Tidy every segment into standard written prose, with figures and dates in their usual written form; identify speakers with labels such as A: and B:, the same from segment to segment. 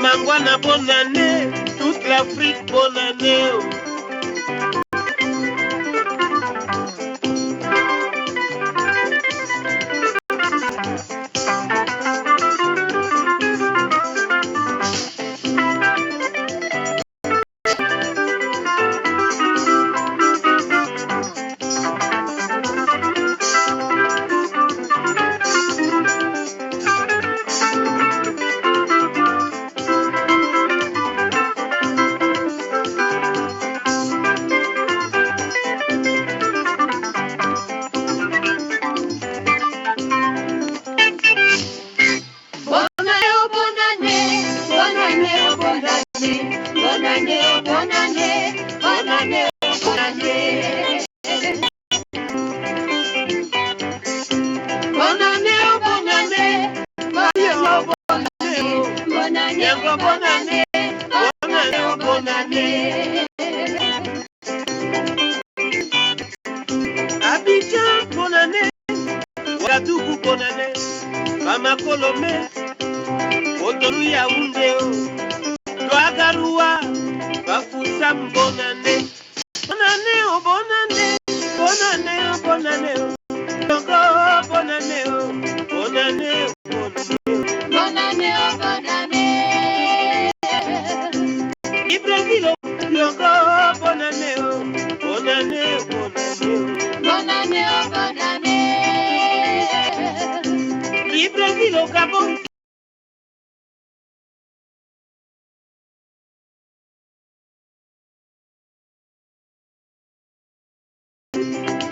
A: Mangwana, bonne année. Toute l'Afrique, bonne année.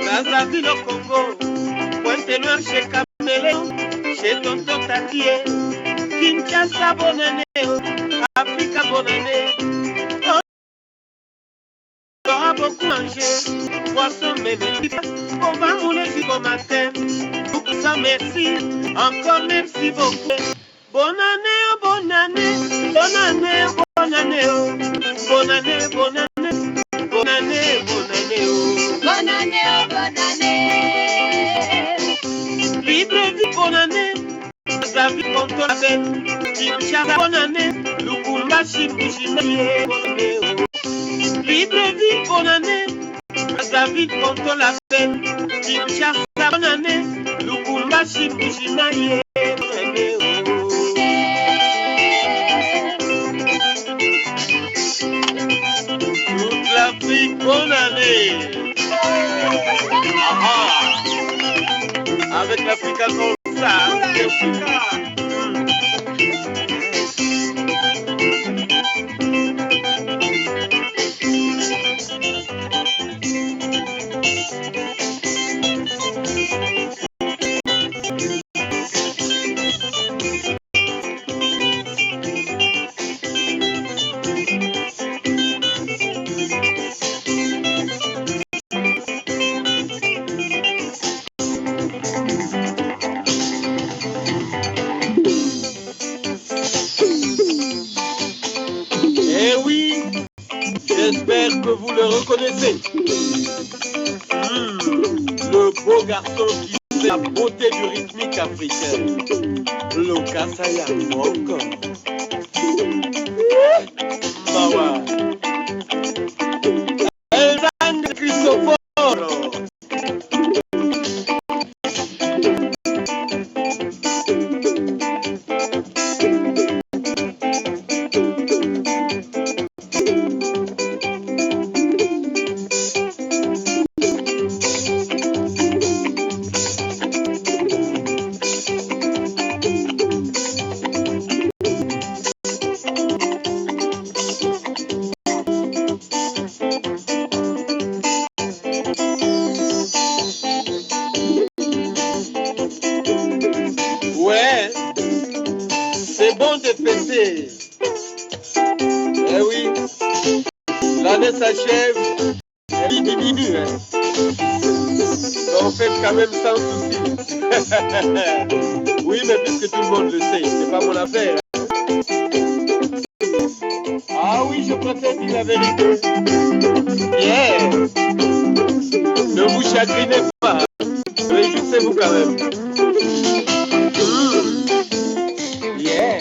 A: Brazzaville au Congo, Pointe-Noire chez Caméléon, chez Tonton Takié, Kinshasa bonne année, Africa bonne année. On aura beaucoup mangé, poisson mémé, on va rouler jusqu'au matin. Pour ça merci, encore merci beaucoup. Bonne année, bonne année, bonne année, bonne année, bonne année, bonne année, bonne année, bonne année, bonne année, bonne année. Libreville, bonne année. Brazzaville, contre la fête. Kinshasa, bonne année. Lubumbashi, Mbujimaye, bonne année. Libreville, bonne année. Brazzaville, contre la fête. Kinshasa, bonne année. Lubumbashi, Mbujimaye, bonne année. Toute l'Afrique, bonne année. Avec l'Afrique comme ça, j'espère que vous le reconnaissez. Le beau garçon qui fait la beauté du rythmique africain. Le Kassaya Moko. Mawa. Elzan Cristoforo. Eh oui, l'année s'achève, elle diminue. Donc faites quand même sans souci. Oui, mais puisque tout le monde le sait, c'est pas mon affaire. Ah oui, je préfère dire la vérité. Yeah. Ne vous chagrinez pas. Réjouissez-vous quand même. Yeah.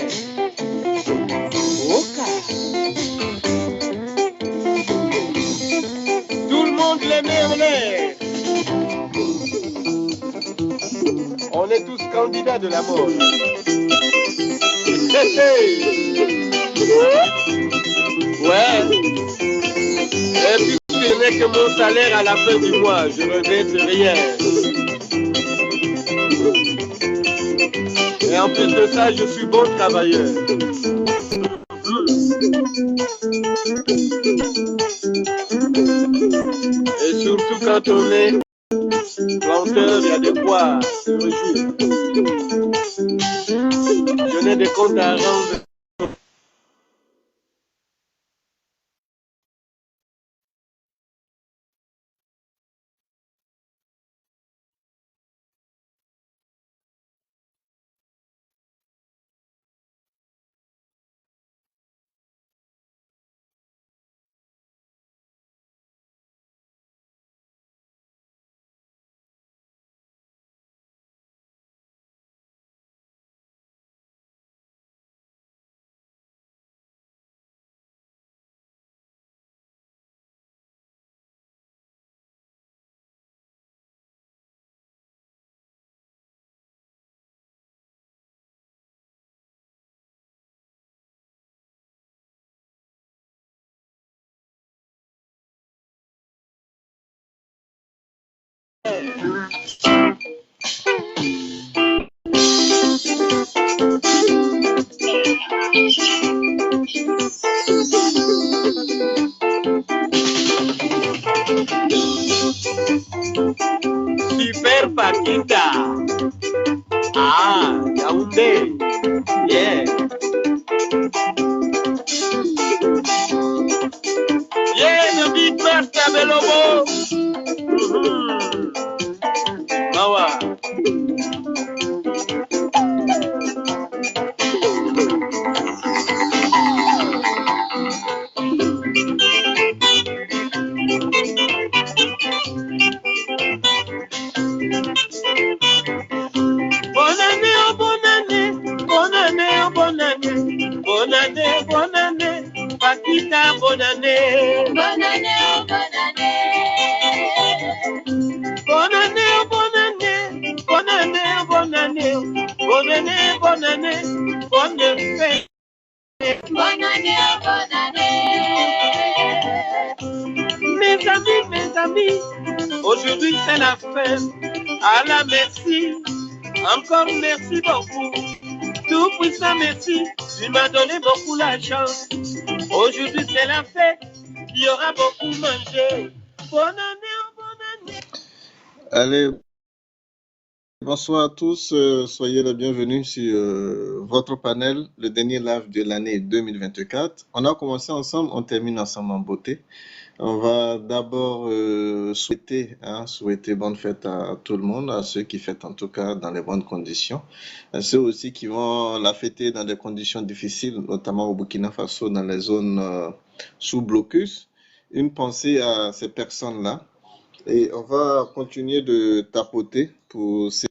A: candidat de la mort. Ouais. Et puis ce n'est que mon salaire à la fin du mois, je ne regrette rien. Et en plus de ça, je suis bon travailleur. Et surtout quand on est planteur, il y a des poids sur le jour. Je n'ai des comptes à rendre. Super Paquita. Ah, Yaoundé. Yeah. Yeah, the big master Belobo. Mawa. Bonne année, oh bonne année, bonne année, oh bonne année, bonne année, bonne année, Paquita, bonne année.
B: Bonne année, oh bonne année.
A: Bonne année, oh bonne année, bonne année, oh bonne année, bonne année, bonne année, bonne fête.
B: Bonne année, oh bonne année.
A: Mes amis, aujourd'hui c'est la fin. Allah merci, encore merci beaucoup. Tout puissant merci, tu m'as donné beaucoup la chance. Aujourd'hui c'est la fête, il y aura beaucoup mangé. Bonne année, oh bonne année.
C: Allez, bonsoir à tous, soyez les bienvenus sur votre panel, le dernier live de l'année 2024. On a commencé ensemble, on termine ensemble en beauté. On va d'abord souhaiter bonne fête à tout le monde, à ceux qui fêtent en tout cas dans les bonnes conditions, à ceux aussi qui vont la fêter dans des conditions difficiles, notamment au Burkina Faso, dans les zones sous blocus. Une pensée à ces personnes-là. Et on va continuer de tapoter pour ces...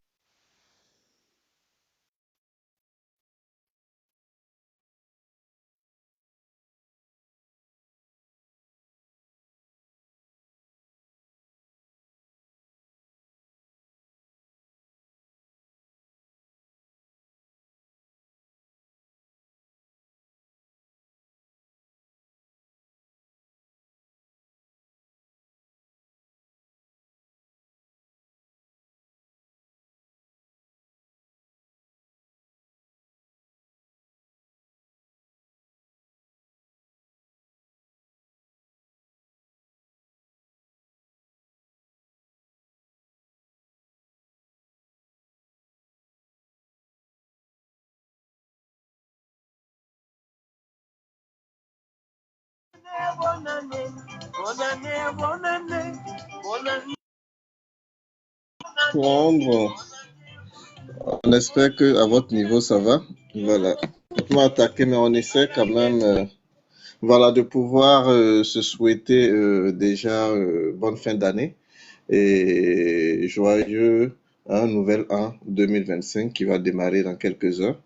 A: Bonne année, bonne année, bonne année, bonne année.
C: Bon, on espère que à votre niveau ça va. Voilà. On peut attaquer, mais on essaie quand même voilà, de pouvoir se souhaiter déjà bonne fin d'année et joyeux nouvel an 2025 qui va démarrer dans quelques heures.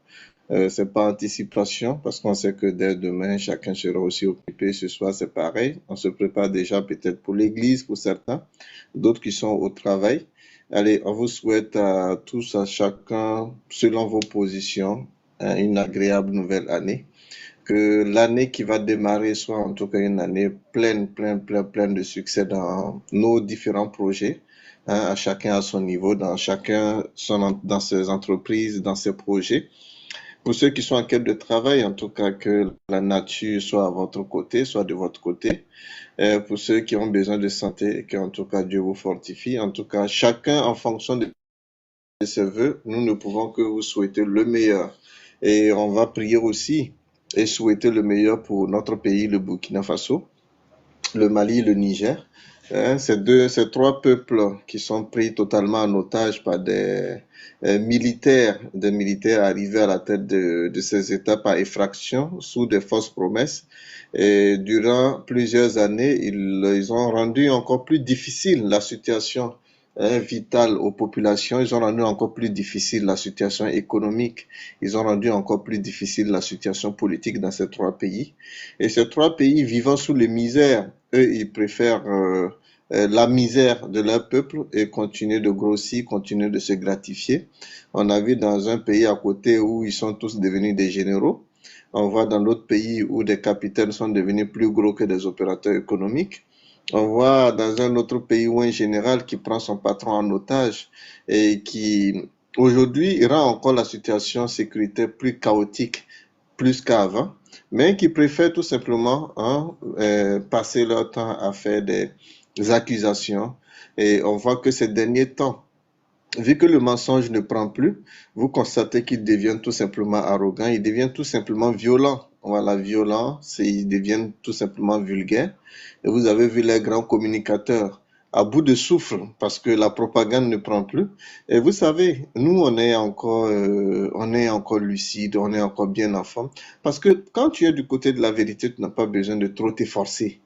C: C'est pas anticipation parce qu'on sait que dès demain, chacun sera aussi occupé. Ce soir, c'est pareil. On se prépare déjà peut-être pour l'église pour certains, d'autres qui sont au travail. Allez, on vous souhaite à tous, à chacun, selon vos positions, une agréable nouvelle année. Que l'année qui va démarrer soit en tout cas une année pleine de succès dans nos différents projets, à chacun à son niveau, dans ses entreprises, dans ses projets. Pour ceux qui sont en quête de travail, en tout cas, que la nature soit à votre côté, soit de votre côté. Pour ceux qui ont besoin de santé, que en tout cas Dieu vous fortifie. En tout cas, chacun en fonction de ses vœux, nous ne pouvons que vous souhaiter le meilleur. Et on va prier aussi et souhaiter le meilleur pour notre pays, le Burkina Faso, le Mali et le Niger. Ces trois peuples qui sont pris totalement en otage par des militaires arrivés à la tête de ces États par effraction, sous des fausses promesses. Et durant plusieurs années, ils ont rendu encore plus difficile la situation vitale aux populations. Ils ont rendu encore plus difficile la situation économique. Ils ont rendu encore plus difficile la situation politique dans ces trois pays. Et ces trois pays vivant sous les misères, eux, ils préfèrent la misère de leur peuple et continuer de grossir, continuer de se gratifier. On a vu dans un pays à côté où ils sont tous devenus des généraux. On voit dans d'autres pays où des capitaines sont devenus plus gros que des opérateurs économiques. On voit dans un autre pays où un général qui prend son patron en otage et qui aujourd'hui rend encore la situation sécuritaire plus chaotique plus qu'avant, mais qui préfèrent tout simplement passer leur temps à faire des accusations. Et on voit que ces derniers temps, vu que le mensonge ne prend plus, vous constatez qu'ils deviennent tout simplement arrogants, ils deviennent tout simplement violents. Voilà, violents, ils deviennent tout simplement vulgaires. Et vous avez vu les grands communicateurs à bout de souffle parce que la propagande ne prend plus. Et vous savez, nous, on est encore lucide, on est encore bien en forme. Parce que quand tu es du côté de la vérité, tu n'as pas besoin de trop t'efforcer.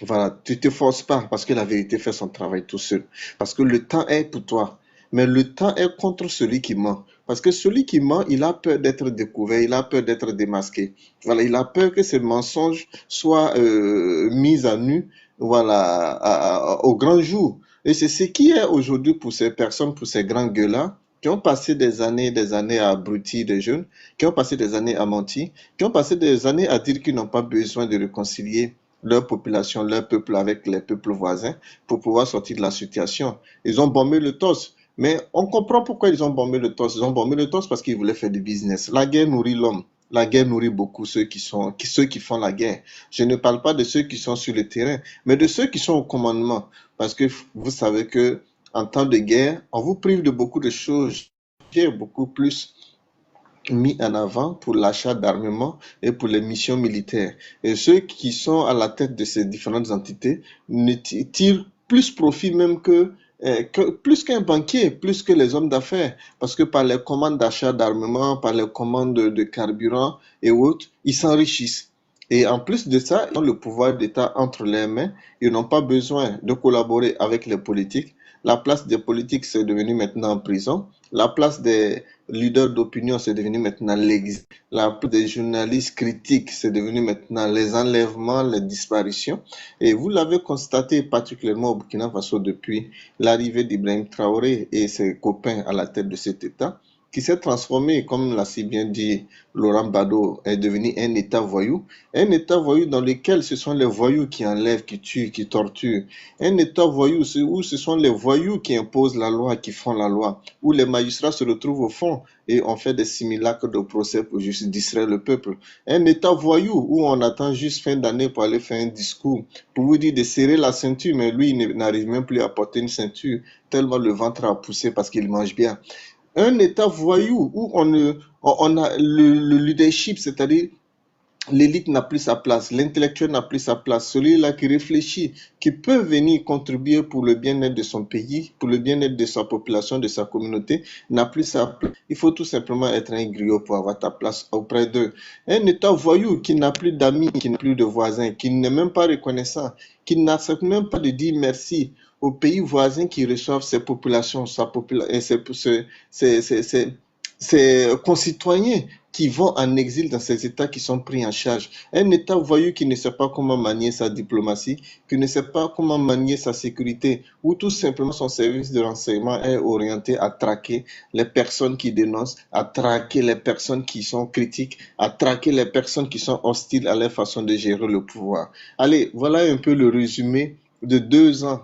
C: Voilà, tu te forces pas parce que la vérité fait son travail tout seul. Parce que le temps est pour toi. Mais le temps est contre celui qui ment. Parce que celui qui ment, il a peur d'être découvert, il a peur d'être démasqué. Voilà, il a peur que ses mensonges soient mis à nu, voilà, au grand jour. Et c'est ce qui est aujourd'hui pour ces personnes, pour ces grands gueux-là, qui ont passé des années à abrutir des jeunes, qui ont passé des années à mentir, qui ont passé des années à dire qu'ils n'ont pas besoin de réconcilier leur population, leur peuple avec les peuples voisins pour pouvoir sortir de la situation. Ils ont bombé le torse. Mais on comprend pourquoi ils ont bombé le torse. Ils ont bombé le torse parce qu'ils voulaient faire du business. La guerre nourrit l'homme. La guerre nourrit beaucoup ceux qui font la guerre. Je ne parle pas de ceux qui sont sur le terrain, mais de ceux qui sont au commandement. Parce que vous savez que en temps de guerre, on vous prive de beaucoup de choses. Beaucoup plus mis en avant pour l'achat d'armement et pour les missions militaires. Et ceux qui sont à la tête de ces différentes entités ne tirent plus profit même que plus qu'un banquier, plus que les hommes d'affaires, parce que par les commandes d'achat d'armement, par les commandes de carburant et autres, ils s'enrichissent. Et en plus de ça, ils ont le pouvoir d'État entre leurs mains. Ils n'ont pas besoin de collaborer avec les politiques. La place des politiques, c'est devenu maintenant en prison. La place des leaders d'opinion, c'est devenu maintenant l'exil. La place des journalistes critiques, c'est devenu maintenant les enlèvements, les disparitions. Et vous l'avez constaté particulièrement au Burkina Faso depuis l'arrivée d'Ibrahim Traoré et ses copains à la tête de cet État, qui s'est transformé, comme l'a si bien dit Laurent Gbagbo, est devenu un État voyou dans lequel ce sont les voyous qui enlèvent, qui tuent, qui torturent, un État voyou où ce sont les voyous qui imposent la loi, qui font la loi, où les magistrats se retrouvent au fond et on fait des simulacres de procès pour juste distraire le peuple, un État voyou où on attend juste fin d'année pour aller faire un discours, pour vous dire de serrer la ceinture, mais lui il n'arrive même plus à porter une ceinture, tellement le ventre a poussé parce qu'il mange bien. Un État voyou où on a le leadership, c'est-à-dire l'élite n'a plus sa place, l'intellectuel n'a plus sa place, celui-là qui réfléchit, qui peut venir contribuer pour le bien-être de son pays, pour le bien-être de sa population, de sa communauté, n'a plus sa place. Il faut tout simplement être un griot pour avoir ta place auprès d'eux. Un État voyou qui n'a plus d'amis, qui n'a plus de voisins, qui n'est même pas reconnaissant, qui n'accepte même pas de dire merci aux pays voisins qui reçoivent ses populations, ses concitoyens qui vont en exil dans ces États qui sont pris en charge. Un État voyou qui ne sait pas comment manier sa diplomatie, qui ne sait pas comment manier sa sécurité, ou tout simplement son service de renseignement est orienté à traquer les personnes qui dénoncent, à traquer les personnes qui sont critiques, à traquer les personnes qui sont hostiles à leur façon de gérer le pouvoir. Allez, voilà un peu le résumé de 2 ans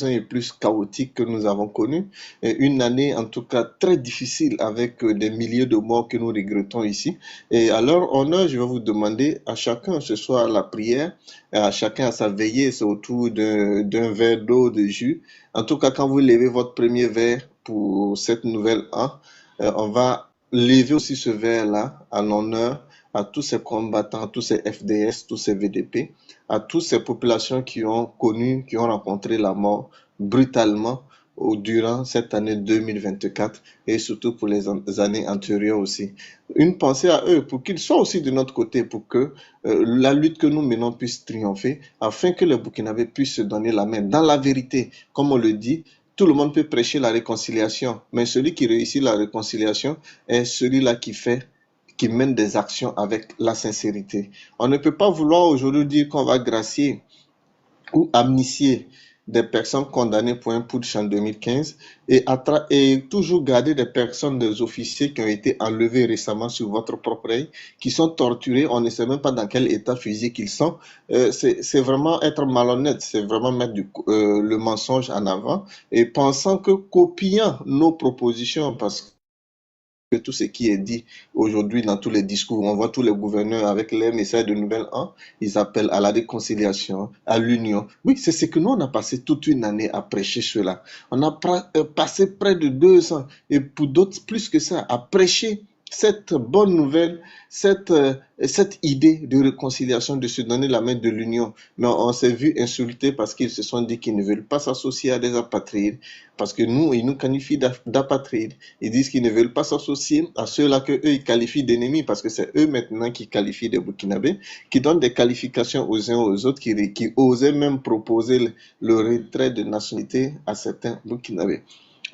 C: et plus chaotiques que nous avons connus, et une année en tout cas très difficile avec des milliers de morts que nous regrettons ici. Et à leur honneur, je vais vous demander à chacun ce soir la prière, à chacun à sa veillée, c'est autour d'un verre d'eau, de jus. En tout cas, quand vous levez votre premier verre pour cette nouvelle an, on va lever aussi ce verre-là en honneur à tous ces combattants, à tous ces FDS, tous ces VDP, à toutes ces populations qui ont connu, qui ont rencontré la mort brutalement durant cette année 2024 et surtout pour les années antérieures aussi. Une pensée à eux pour qu'ils soient aussi de notre côté, pour que la lutte que nous menons puisse triompher, afin que les Burkinabés puissent se donner la main dans la vérité. Comme on le dit, tout le monde peut prêcher la réconciliation, mais celui qui réussit la réconciliation est celui-là qui mène des actions avec la sincérité. On ne peut pas vouloir aujourd'hui dire qu'on va gracier ou amnistier des personnes condamnées pour un putsch en 2015 et toujours garder des personnes, des officiers qui ont été enlevés récemment sur votre propre œil, qui sont torturés, on ne sait même pas dans quel état physique ils sont. C'est vraiment être malhonnête, c'est vraiment mettre le mensonge en avant et pensant que copiant nos propositions, parce que tout ce qui est dit aujourd'hui dans tous les discours, on voit tous les gouverneurs avec les messages de Nouvel An, ils appellent à la réconciliation, à l'union. Oui, c'est ce que nous, on a passé toute une année à prêcher cela. On a passé près de 2 ans, et pour d'autres plus que ça, à prêcher cette bonne nouvelle, cette idée de réconciliation, de se donner la main de l'union. Mais on s'est vu insulter parce qu'ils se sont dit qu'ils ne veulent pas s'associer à des apatrides, parce que nous, ils nous qualifient d'apatrides. Ils disent qu'ils ne veulent pas s'associer à ceux-là qu'eux, ils qualifient d'ennemis, parce que c'est eux maintenant qui qualifient des Burkinabés, qui donnent des qualifications aux uns aux autres, qui osaient même proposer le retrait de nationalité à certains Burkinabés.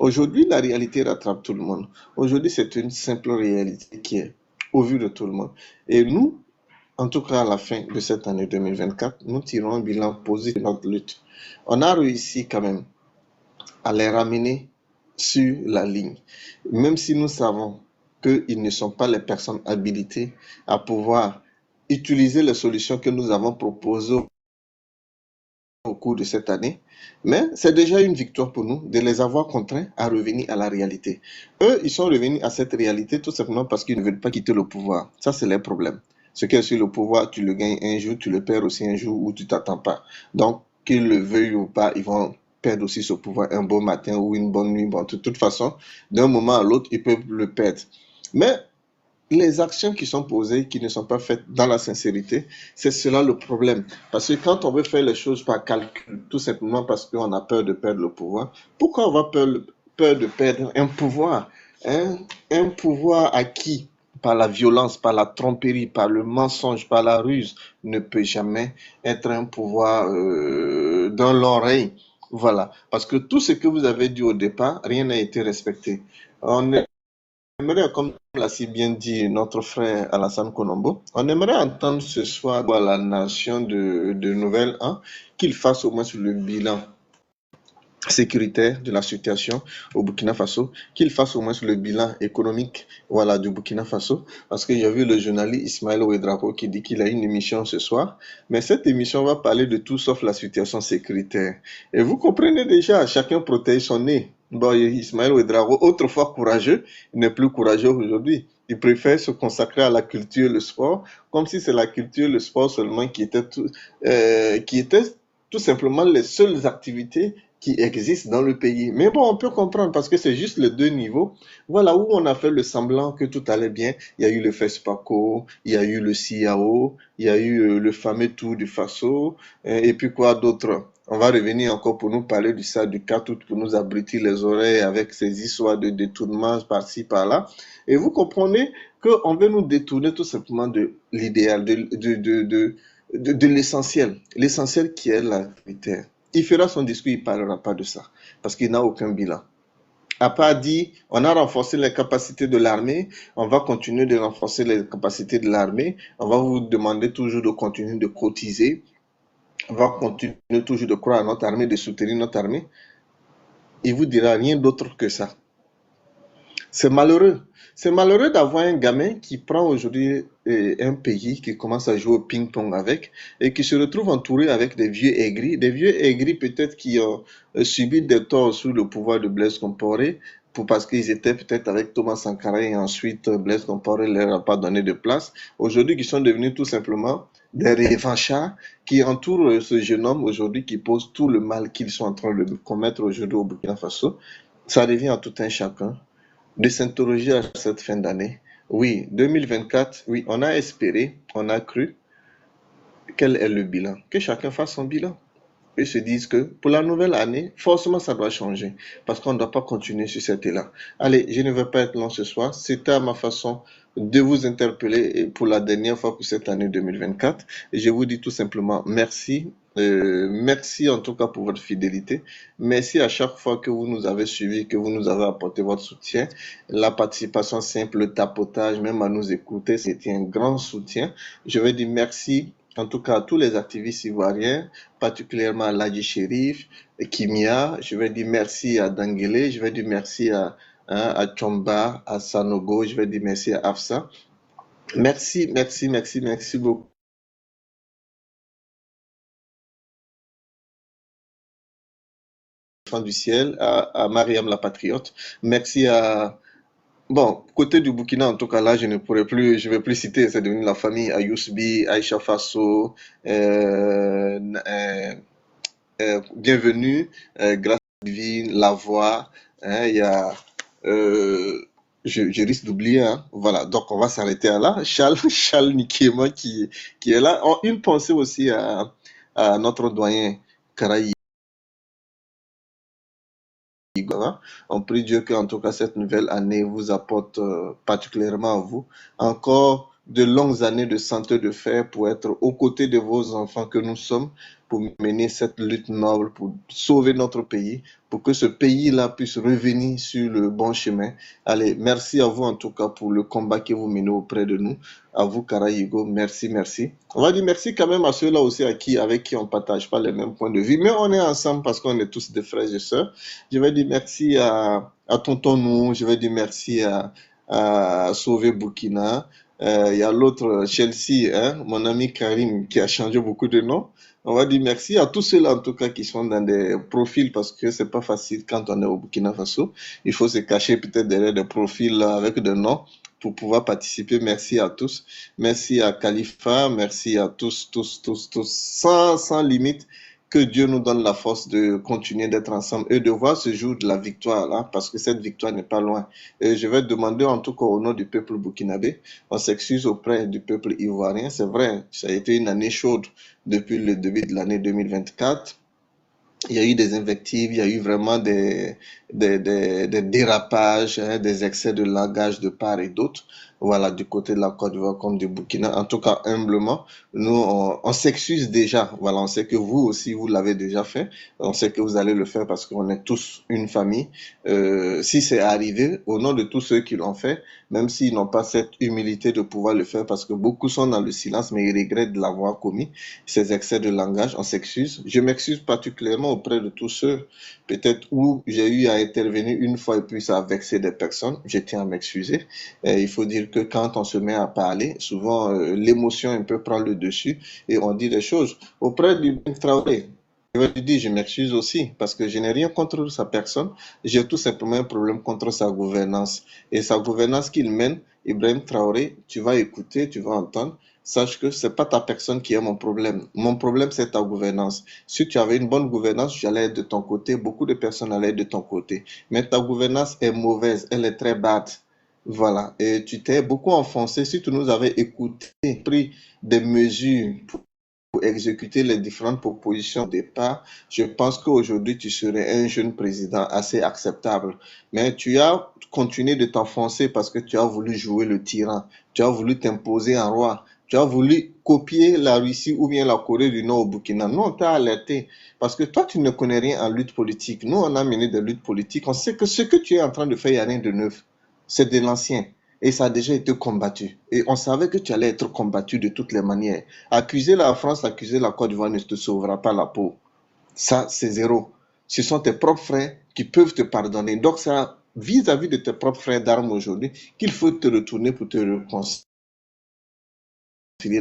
C: Aujourd'hui, la réalité rattrape tout le monde. Aujourd'hui, c'est une simple réalité qui est au vu de tout le monde. Et nous, en tout cas à la fin de cette année 2024, nous tirons un bilan positif de notre lutte. On a réussi quand même à les ramener sur la ligne, même si nous savons qu'ils ne sont pas les personnes habilitées à pouvoir utiliser les solutions que nous avons proposées au cours de cette année, mais c'est déjà une victoire pour nous de les avoir contraints à revenir à la réalité. Eux, ils sont revenus à cette réalité tout simplement parce qu'ils ne veulent pas quitter le pouvoir. Ça, c'est leur problème. Ce qui est sur le pouvoir, tu le gagnes un jour, tu le perds aussi un jour où tu t'attends pas. Donc, qu'ils le veuillent ou pas, ils vont perdre aussi ce pouvoir un beau matin ou une bonne nuit. Bon, de toute façon, d'un moment à l'autre, ils peuvent le perdre. Mais les actions qui sont posées, qui ne sont pas faites dans la sincérité, c'est cela le problème. Parce que quand on veut faire les choses par calcul, tout simplement parce qu'on a peur de perdre le pouvoir, pourquoi on va peur de perdre un pouvoir, un pouvoir acquis par la violence, par la tromperie, par le mensonge, par la ruse, ne peut jamais être un pouvoir dans l'oreille. Voilà. Parce que tout ce que vous avez dit au départ, rien n'a été respecté. On aimerait, comme l'a si bien dit notre frère Alassane Konombo, on aimerait entendre ce soir à la nation de Nouvel An qu'il fasse au moins sur le bilan sécuritaire de la situation au Burkina Faso, qu'il fasse au moins sur le bilan économique du Burkina Faso, parce que j'ai vu le journaliste Ismaël Ouedraogo qui dit qu'il a une émission ce soir, mais cette émission va parler de tout sauf la situation sécuritaire. Et vous comprenez déjà, chacun protège son nez. Bon, Ismaël Ouedraogo, autrefois courageux, il n'est plus courageux aujourd'hui. Il préfère se consacrer à la culture et le sport, comme si c'est la culture et le sport seulement qui étaient tout simplement les seules activités qui existent dans le pays. Mais bon, on peut comprendre parce que c'est juste les deux niveaux. Voilà où on a fait le semblant que tout allait bien. Il y a eu le FESPACO, il y a eu le CIAO, il y a eu le fameux Tour du Faso, et puis quoi d'autre? On va revenir encore pour nous parler du SAD du 4 août pour nous abriter les oreilles avec ces histoires de détournement par-ci, par-là. Et vous comprenez qu'on veut nous détourner tout simplement de l'idéal, de l'essentiel. L'essentiel qui est la vérité. Il fera son discours, il ne parlera pas de ça, parce qu'il n'a aucun bilan. n'a pas dit, on a renforcé les capacités de l'armée, on va continuer de renforcer les capacités de l'armée, on va vous demander toujours de continuer de cotiser, on va continuer toujours de croire à notre armée, de soutenir notre armée. Il vous dira rien d'autre que ça. C'est malheureux. C'est malheureux d'avoir un gamin qui prend aujourd'hui un pays, qui commence à jouer au ping-pong avec, et qui se retrouve entouré avec des vieux aigris peut-être qui ont subi des torts sous le pouvoir de Blaise Compaoré, parce qu'ils étaient peut-être avec Thomas Sankara et ensuite Blaise Compaoré ne leur a pas donné de place. Aujourd'hui, qui sont devenus tout simplement des revanchards qui entourent ce jeune homme aujourd'hui qui pose tout le mal qu'ils sont en train de commettre aujourd'hui au Burkina Faso. Ça revient à tout un chacun de s'interroger à cette fin d'année. Oui, 2024, oui, on a espéré, on a cru. Quel est le bilan? Que chacun fasse son bilan. Et se disent que pour la nouvelle année, forcément ça doit changer. Parce qu'on ne doit pas continuer sur cet élan. Allez, je ne vais pas être long ce soir. C'était ma façon de vous interpeller pour la dernière fois pour cette année 2024. Et je vous dis tout simplement merci. Merci en tout cas pour votre fidélité. Merci à chaque fois que vous nous avez suivis, que vous nous avez apporté votre soutien. La participation simple, le tapotage, même à nous écouter, c'était un grand soutien. Je vais dire merci en tout cas à tous les activistes ivoiriens, particulièrement à Ladji Chérif, Kimia. Je vais dire merci à Dangele, je vais dire merci à Chomba, à Sanogo, je vais dire merci à Afsa. Merci beaucoup. Du ciel, à Mariam la Patriote. Merci à... Bon, côté du Burkina, en tout cas, là, je ne vais plus citer, c'est devenu la famille Ayousbi, Aïcha Faso, bienvenue, Grâce Divine, La Voix, hein, il y a, je risque d'oublier, hein, voilà, donc on va s'arrêter là. Charles Nikema qui est là. Une pensée aussi à notre doyen Karaï. On prie Dieu qu'en tout cas cette nouvelle année vous apporte particulièrement à vous encore de longues années de santé de fer pour être aux côtés de vos enfants que nous sommes, pour mener cette lutte noble, pour sauver notre pays, pour que ce pays-là puisse revenir sur le bon chemin. Allez, merci à vous en tout cas pour le combat que vous menez auprès de nous. À vous, Karayigo, merci. On va dire merci quand même à ceux-là aussi avec qui on ne partage pas les mêmes points de vue, mais on est ensemble parce qu'on est tous des frères et sœurs. Je vais dire merci à Tonton Nou, je vais dire merci à Sauver Burkina. Il y a l'autre Chelsea, hein, mon ami Karim, qui a changé beaucoup de noms. On va dire merci à tous ceux-là, en tout cas, qui sont dans des profils, parce que c'est pas facile quand on est au Burkina Faso. Il faut se cacher peut-être derrière des profils avec des noms pour pouvoir participer. Merci à tous. Merci à Khalifa. Merci à tous, sans limite. Que Dieu nous donne la force de continuer d'être ensemble et de voir ce jour de la victoire, là, parce que cette victoire n'est pas loin. Et je vais demander en tout cas au nom du peuple burkinabé, on s'excuse auprès du peuple ivoirien. C'est vrai, ça a été une année chaude depuis le début de l'année 2024. Il y a eu des invectives, il y a eu vraiment des dérapages, hein, des excès de langage de part et d'autre. Voilà, du côté de la Côte d'Ivoire comme du Burkina. En tout cas, humblement, nous, on s'excuse déjà. Voilà, on sait que vous aussi, vous l'avez déjà fait. On sait que vous allez le faire parce qu'on est tous une famille. Si c'est arrivé, au nom de tous ceux qui l'ont fait, même s'ils n'ont pas cette humilité de pouvoir le faire parce que beaucoup sont dans le silence, mais ils regrettent de l'avoir commis, ces excès de langage, on s'excuse. Je m'excuse particulièrement auprès de tous ceux, peut-être où j'ai eu à intervenir une fois et puis ça a vexé des personnes. Je tiens à m'excuser. Il faut dire que quand on se met à parler, souvent l'émotion un peu prend le dessus et on dit des choses. Auprès du Traoré, je vais lui dire, je m'excuse aussi parce que je n'ai rien contre sa personne. J'ai tout simplement un problème contre sa gouvernance. Et sa gouvernance qu'il mène, Ibrahim Traoré, tu vas écouter, tu vas entendre. Sache que c'est pas ta personne qui est mon problème. Mon problème, c'est ta gouvernance. Si tu avais une bonne gouvernance, j'allais être de ton côté. Beaucoup de personnes allaient être de ton côté. Mais ta gouvernance est mauvaise. Elle est très bad. Voilà. Et tu t'es beaucoup enfoncé. Si tu nous avais écouté, pris des mesures pour exécuter les différentes propositions de départ, je pense qu'aujourd'hui, tu serais un jeune président assez acceptable. Mais tu as continué de t'enfoncer parce que tu as voulu jouer le tyran. Tu as voulu t'imposer en roi. Tu Tu as voulu copier la Russie ou bien la Corée du Nord au Burkina. Nous, on t'a alerté. Parce que toi, tu ne connais rien en lutte politique. Nous, on a mené des luttes politiques. On sait que ce que tu es en train de faire, il n'y a rien de neuf. C'est de l'ancien. Et ça a déjà été combattu. Et on savait que tu allais être combattu de toutes les manières. Accuser la France, accuser la Côte d'Ivoire ne te sauvera pas la peau. Ça, c'est zéro. Ce sont tes propres frères qui peuvent te pardonner. Donc, ça, vis-à-vis de tes propres frères d'armes aujourd'hui, qu'il faut te retourner pour te réconcilier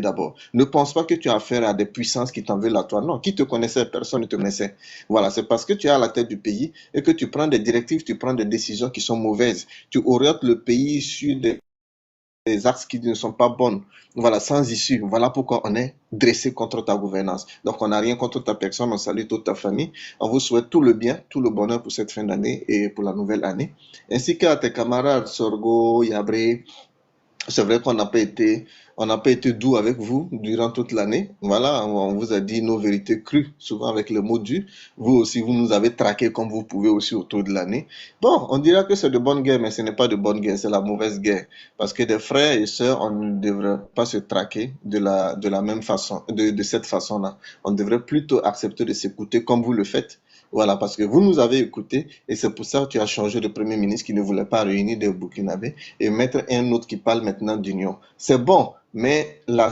C: d'abord. Ne pense pas que tu as affaire à des puissances qui t'en veulent à toi. Non, qui te connaissait, personne ne te connaissait. Voilà, c'est parce que tu es à la tête du pays et que tu prends des directives, tu prends des décisions qui sont mauvaises. Tu orientes le pays sur des axes qui ne sont pas bonnes. Voilà, sans issue. Voilà pourquoi on est dressé contre ta gouvernance. Donc, on n'a rien contre ta personne, on salue toute ta famille. On vous souhaite tout le bien, tout le bonheur pour cette fin d'année et pour la nouvelle année. Ainsi qu'à tes camarades Sorgo, Yabré. C'est vrai qu'on n'a pas été doux avec vous durant toute l'année. Voilà, on vous a dit nos vérités crues, souvent avec le mot dû. Vous aussi, vous nous avez traqué comme vous pouvez aussi autour de l'année. Bon, on dira que c'est de bonne guerre, mais ce n'est pas de bonne guerre, c'est la mauvaise guerre. Parce que des frères et sœurs, on ne devrait pas se traquer de la même façon, de cette façon-là. On devrait plutôt accepter de s'écouter comme vous le faites. Voilà, parce que vous nous avez écoutés et c'est pour ça que tu as changé de premier ministre qui ne voulait pas réunir des Burkinabés et mettre un autre qui parle maintenant d'union. C'est bon, mais la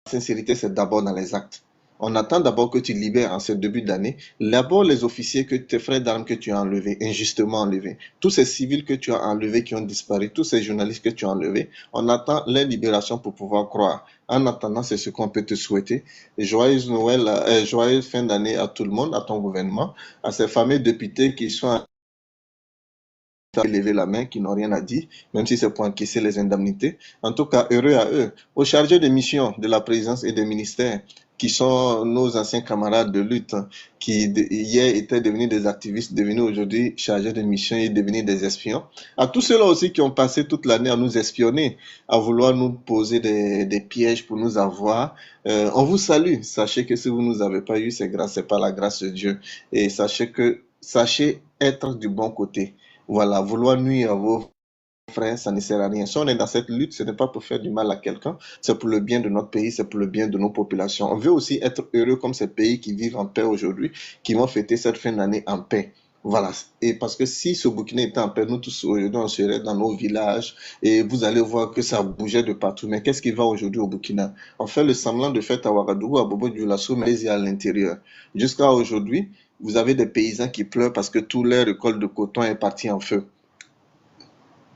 C: sincérité, c'est d'abord dans les actes. On attend d'abord que tu libères en ce début d'année, d'abord les officiers que tes frères d'armes que tu as enlevés, injustement enlevés, tous ces civils que tu as enlevés qui ont disparu, tous ces journalistes que tu as enlevés, on attend leur libération pour pouvoir croire. En attendant, c'est ce qu'on peut te souhaiter. Joyeuse Noël, joyeuse fin d'année à tout le monde, à ton gouvernement, à ces fameux députés qui sont lever la main, qui n'ont rien à dire, même si c'est pour encaisser les indemnités. En tout cas, heureux à eux. Aux chargés de mission de la présidence et des ministères, qui sont nos anciens camarades de lutte, qui hier étaient devenus des activistes, devenus aujourd'hui chargés de mission et devenus des espions. À tous ceux-là aussi qui ont passé toute l'année à nous espionner, à vouloir nous poser des pièges pour nous avoir, on vous salue. Sachez que si vous ne nous avez pas eu, c'est pas la grâce de Dieu. Et sachez être du bon côté. Voilà, vouloir nuire à vos frères, ça ne sert à rien. Si on est dans cette lutte, ce n'est pas pour faire du mal à quelqu'un, c'est pour le bien de notre pays, c'est pour le bien de nos populations. On veut aussi être heureux comme ces pays qui vivent en paix aujourd'hui, qui vont fêter cette fin d'année en paix. Voilà. Et parce que si ce Burkina était en paix, nous tous aujourd'hui, on serait dans nos villages et vous allez voir que ça bougeait de partout. Mais qu'est-ce qui va aujourd'hui au Burkina? On fait le semblant de fête à Ouagadougou, à Bobo-Dioulasso, mais il y a à l'intérieur. Jusqu'à aujourd'hui, vous avez des paysans qui pleurent parce que tout leur récolte de coton est parti en feu.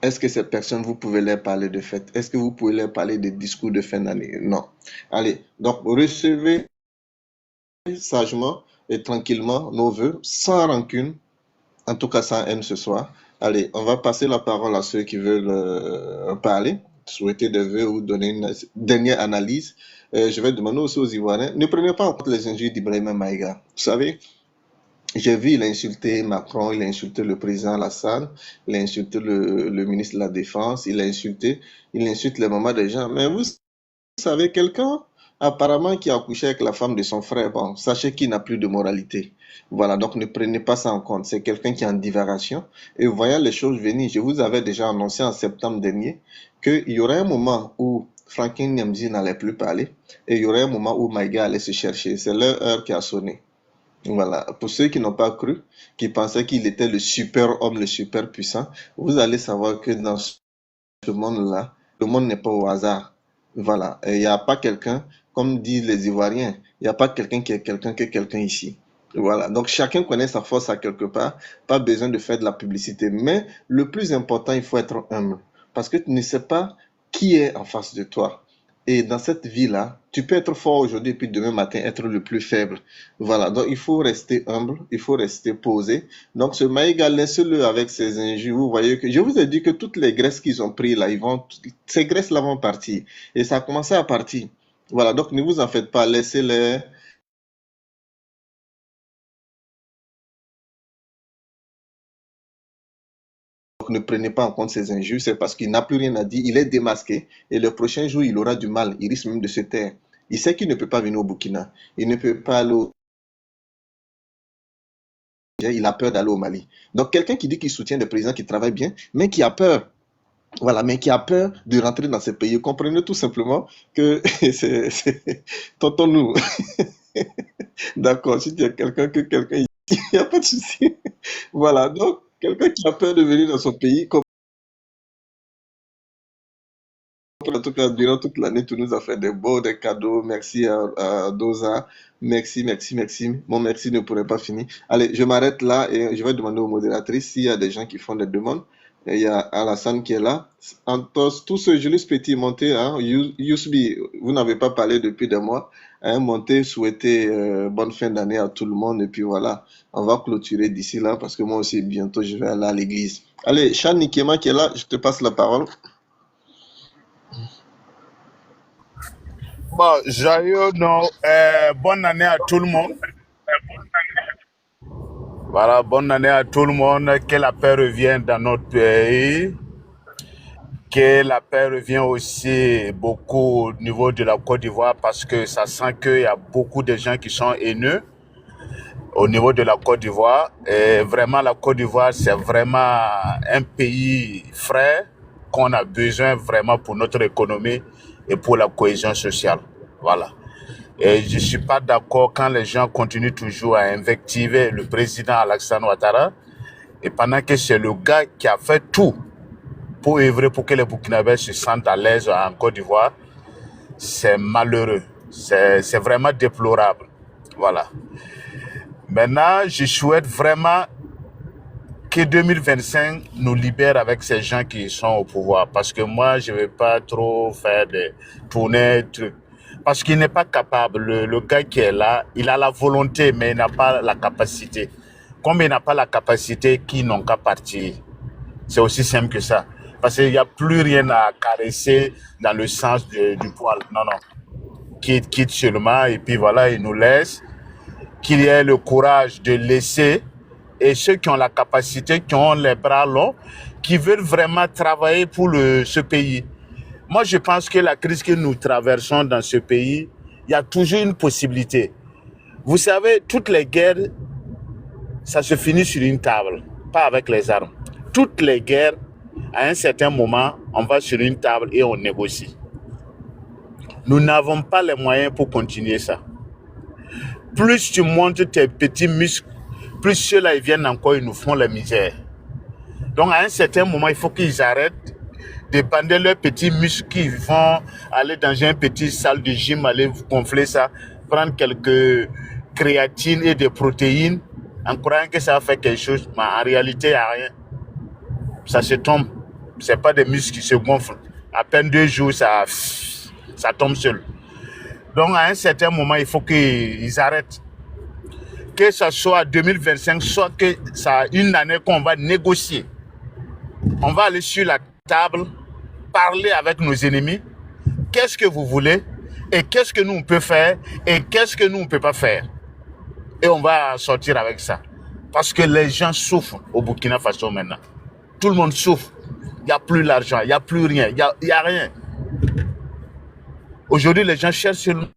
C: Est-ce que ces personnes, vous pouvez leur parler de fête? Est-ce que vous pouvez leur parler des discours de fin d'année? Non. Allez, donc recevez sagement et tranquillement nos vœux, sans rancune, en tout cas sans haine ce soir. Allez, on va passer la parole à ceux qui veulent parler, souhaiter des vœux ou donner une dernière analyse. Je vais demander aussi aux Ivoiriens, ne prenez pas en compte les injures d'Ibrahima Maïga. Vous savez, j'ai vu, il a insulté Macron, il a insulté le président Alassane, il a insulté le ministre de la Défense, il insulte les mamans des gens. Mais vous savez, quelqu'un apparemment qui a couché avec la femme de son frère, bon, sachez qu'il n'a plus de moralité. Voilà, donc ne prenez pas ça en compte. C'est quelqu'un qui est en divagation. Et voyant les choses venir, je vous avais déjà annoncé en septembre dernier qu'il y aurait un moment où Franklin Nyamzi n'allait plus parler et il y aurait un moment où Maïga allait se chercher. C'est leur heure qui a sonné. Voilà, pour ceux qui n'ont pas cru, qui pensaient qu'il était le super homme, le super puissant, vous allez savoir que dans ce monde-là, le monde n'est pas au hasard. Voilà, il n'y a pas quelqu'un, comme disent les Ivoiriens, il n'y a pas quelqu'un qui est quelqu'un que quelqu'un ici. Voilà, donc chacun connaît sa force à quelque part, pas besoin de faire de la publicité. Mais le plus important, il faut être humble, parce que tu ne sais pas qui est en face de toi. Et dans cette vie-là, tu peux être fort aujourd'hui et puis demain matin être le plus faible. Voilà, donc il faut rester humble, il faut rester posé. Donc ce Maïga, laissez-le avec ses injures. Vous voyez que je vous ai dit que toutes les graisses qu'ils ont prises là, ces graisses-là vont partir. Et ça a commencé à partir. Voilà, donc ne vous en faites pas, laissez-les. Donc ne prenez pas en compte ces injures, c'est parce qu'il n'a plus rien à dire, il est démasqué et le prochain jour il aura du mal, il risque même de se taire. Il sait qu'il ne peut pas venir au Burkina, il ne peut pas aller au... Il a peur d'aller au Mali. Donc quelqu'un qui dit qu'il soutient des présidents qui travaillent bien, mais qui a peur. Voilà, mais qui a peur de rentrer dans ces pays. Comprenez tout simplement que tentons-nous. D'accord, si tu as quelqu'un ici, il n'y a pas de souci. Voilà, donc quelqu'un qui a peur de venir dans son pays, comme en tout cas, durant toute l'année, tu nous as fait des beaux, des cadeaux. Merci à Doza. Merci, merci, merci. Mon merci ne pourrait pas finir. Allez, je m'arrête là et je vais demander aux modératrices s'il y a des gens qui font des demandes. Et il y a Alassane qui est là. Antos, tout ce Julius Petit monté, hein, Yousbi, vous n'avez pas parlé depuis des mois. Hein, montez, souhaitez bonne fin d'année à tout le monde. Et puis voilà, on va clôturer d'ici là parce que moi aussi, bientôt, je vais aller à l'église. Allez, Chan Nikema qui est là, je te passe la parole.
D: Bon, joyeux non, bonne année à tout le monde. Voilà, bonne année à tout le monde. Que la paix revienne dans notre pays. Que la paix revienne aussi beaucoup au niveau de la Côte d'Ivoire parce que ça sent qu'il y a beaucoup de gens qui sont haineux au niveau de la Côte d'Ivoire. Et vraiment, la Côte d'Ivoire, c'est vraiment un pays frère qu'on a besoin vraiment pour notre économie et pour la cohésion sociale. Voilà. Et je ne suis pas d'accord quand les gens continuent toujours à invectiver le président Alassane Ouattara et pendant que c'est le gars qui a fait tout pour œuvrer pour que les Burkinabés se sentent à l'aise en Côte d'Ivoire. C'est malheureux. C'est vraiment déplorable. Voilà. Maintenant, je souhaite vraiment que 2025 nous libère avec ces gens qui sont au pouvoir. Parce que moi, je ne vais pas trop faire des tournées, trucs. Parce qu'il n'est pas capable. Le gars qui est là, il a la volonté, mais il n'a pas la capacité. Comme il n'a pas la capacité, qui n'ont qu'à partir. C'est aussi simple que ça. Parce qu'il n'y a plus rien à caresser dans le sens du poil. Non, non. Quitte seulement, et puis voilà, il nous laisse. Qu'il y ait le courage de laisser, et ceux qui ont la capacité, qui ont les bras longs, qui veulent vraiment travailler pour ce pays. Moi, je pense que la crise que nous traversons dans ce pays, il y a toujours une possibilité. Vous savez, toutes les guerres, ça se finit sur une table, pas avec les armes. Toutes les guerres, à un certain moment, on va sur une table et on négocie. Nous n'avons pas les moyens pour continuer ça. Plus tu montes tes petits muscles, plus ceux-là, ils viennent encore, ils nous font la misère. Donc, à un certain moment, il faut qu'ils arrêtent de bander leurs petits muscles, qui vont aller dans une petite salle de gym, aller gonfler ça, prendre quelques créatines et des protéines, en croyant que ça va faire quelque chose, mais en réalité, il n'y a rien. Ça se tombe. Ce n'est pas des muscles qui se gonflent. À peine 2 jours, ça tombe seul. Donc, à un certain moment, il faut qu'ils arrêtent. Que ce soit 2025, soit que ça une année qu'on va négocier. On va aller sur la table, parler avec nos ennemis. Qu'est-ce que vous voulez? Et qu'est-ce que nous on peut faire? Et qu'est-ce que nous on ne peut pas faire? Et on va sortir avec ça. Parce que les gens souffrent au Burkina Faso maintenant. Tout le monde souffre. Il n'y a plus l'argent, il n'y a plus rien, il n'y a rien. Aujourd'hui, les gens cherchent seulement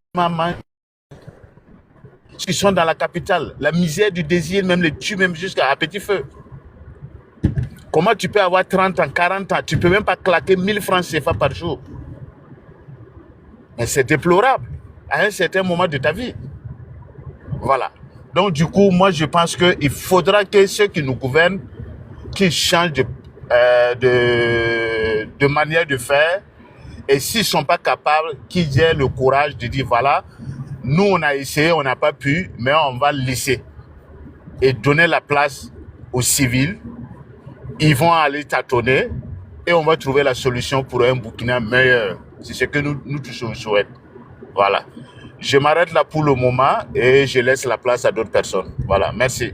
D: qui sont dans la capitale. La misère du désir même les tue même jusqu'à petit feu. Comment tu peux avoir 30 ans, 40 ans, tu ne peux même pas claquer 1000 francs CFA par jour. Mais c'est déplorable à un certain moment de ta vie. Voilà. Donc du coup, moi je pense qu'il faudra que ceux qui nous gouvernent, qu'ils changent de manière de faire. Et s'ils ne sont pas capables, qu'ils aient le courage de dire voilà, nous on a essayé, on n'a pas pu, mais on va laisser. Et donner la place aux civils. Ils vont aller tâtonner et on va trouver la solution pour un Burkina meilleur. C'est ce que nous tous on souhaite. Voilà. Je m'arrête là pour le moment et je laisse la place à d'autres personnes. Voilà, merci.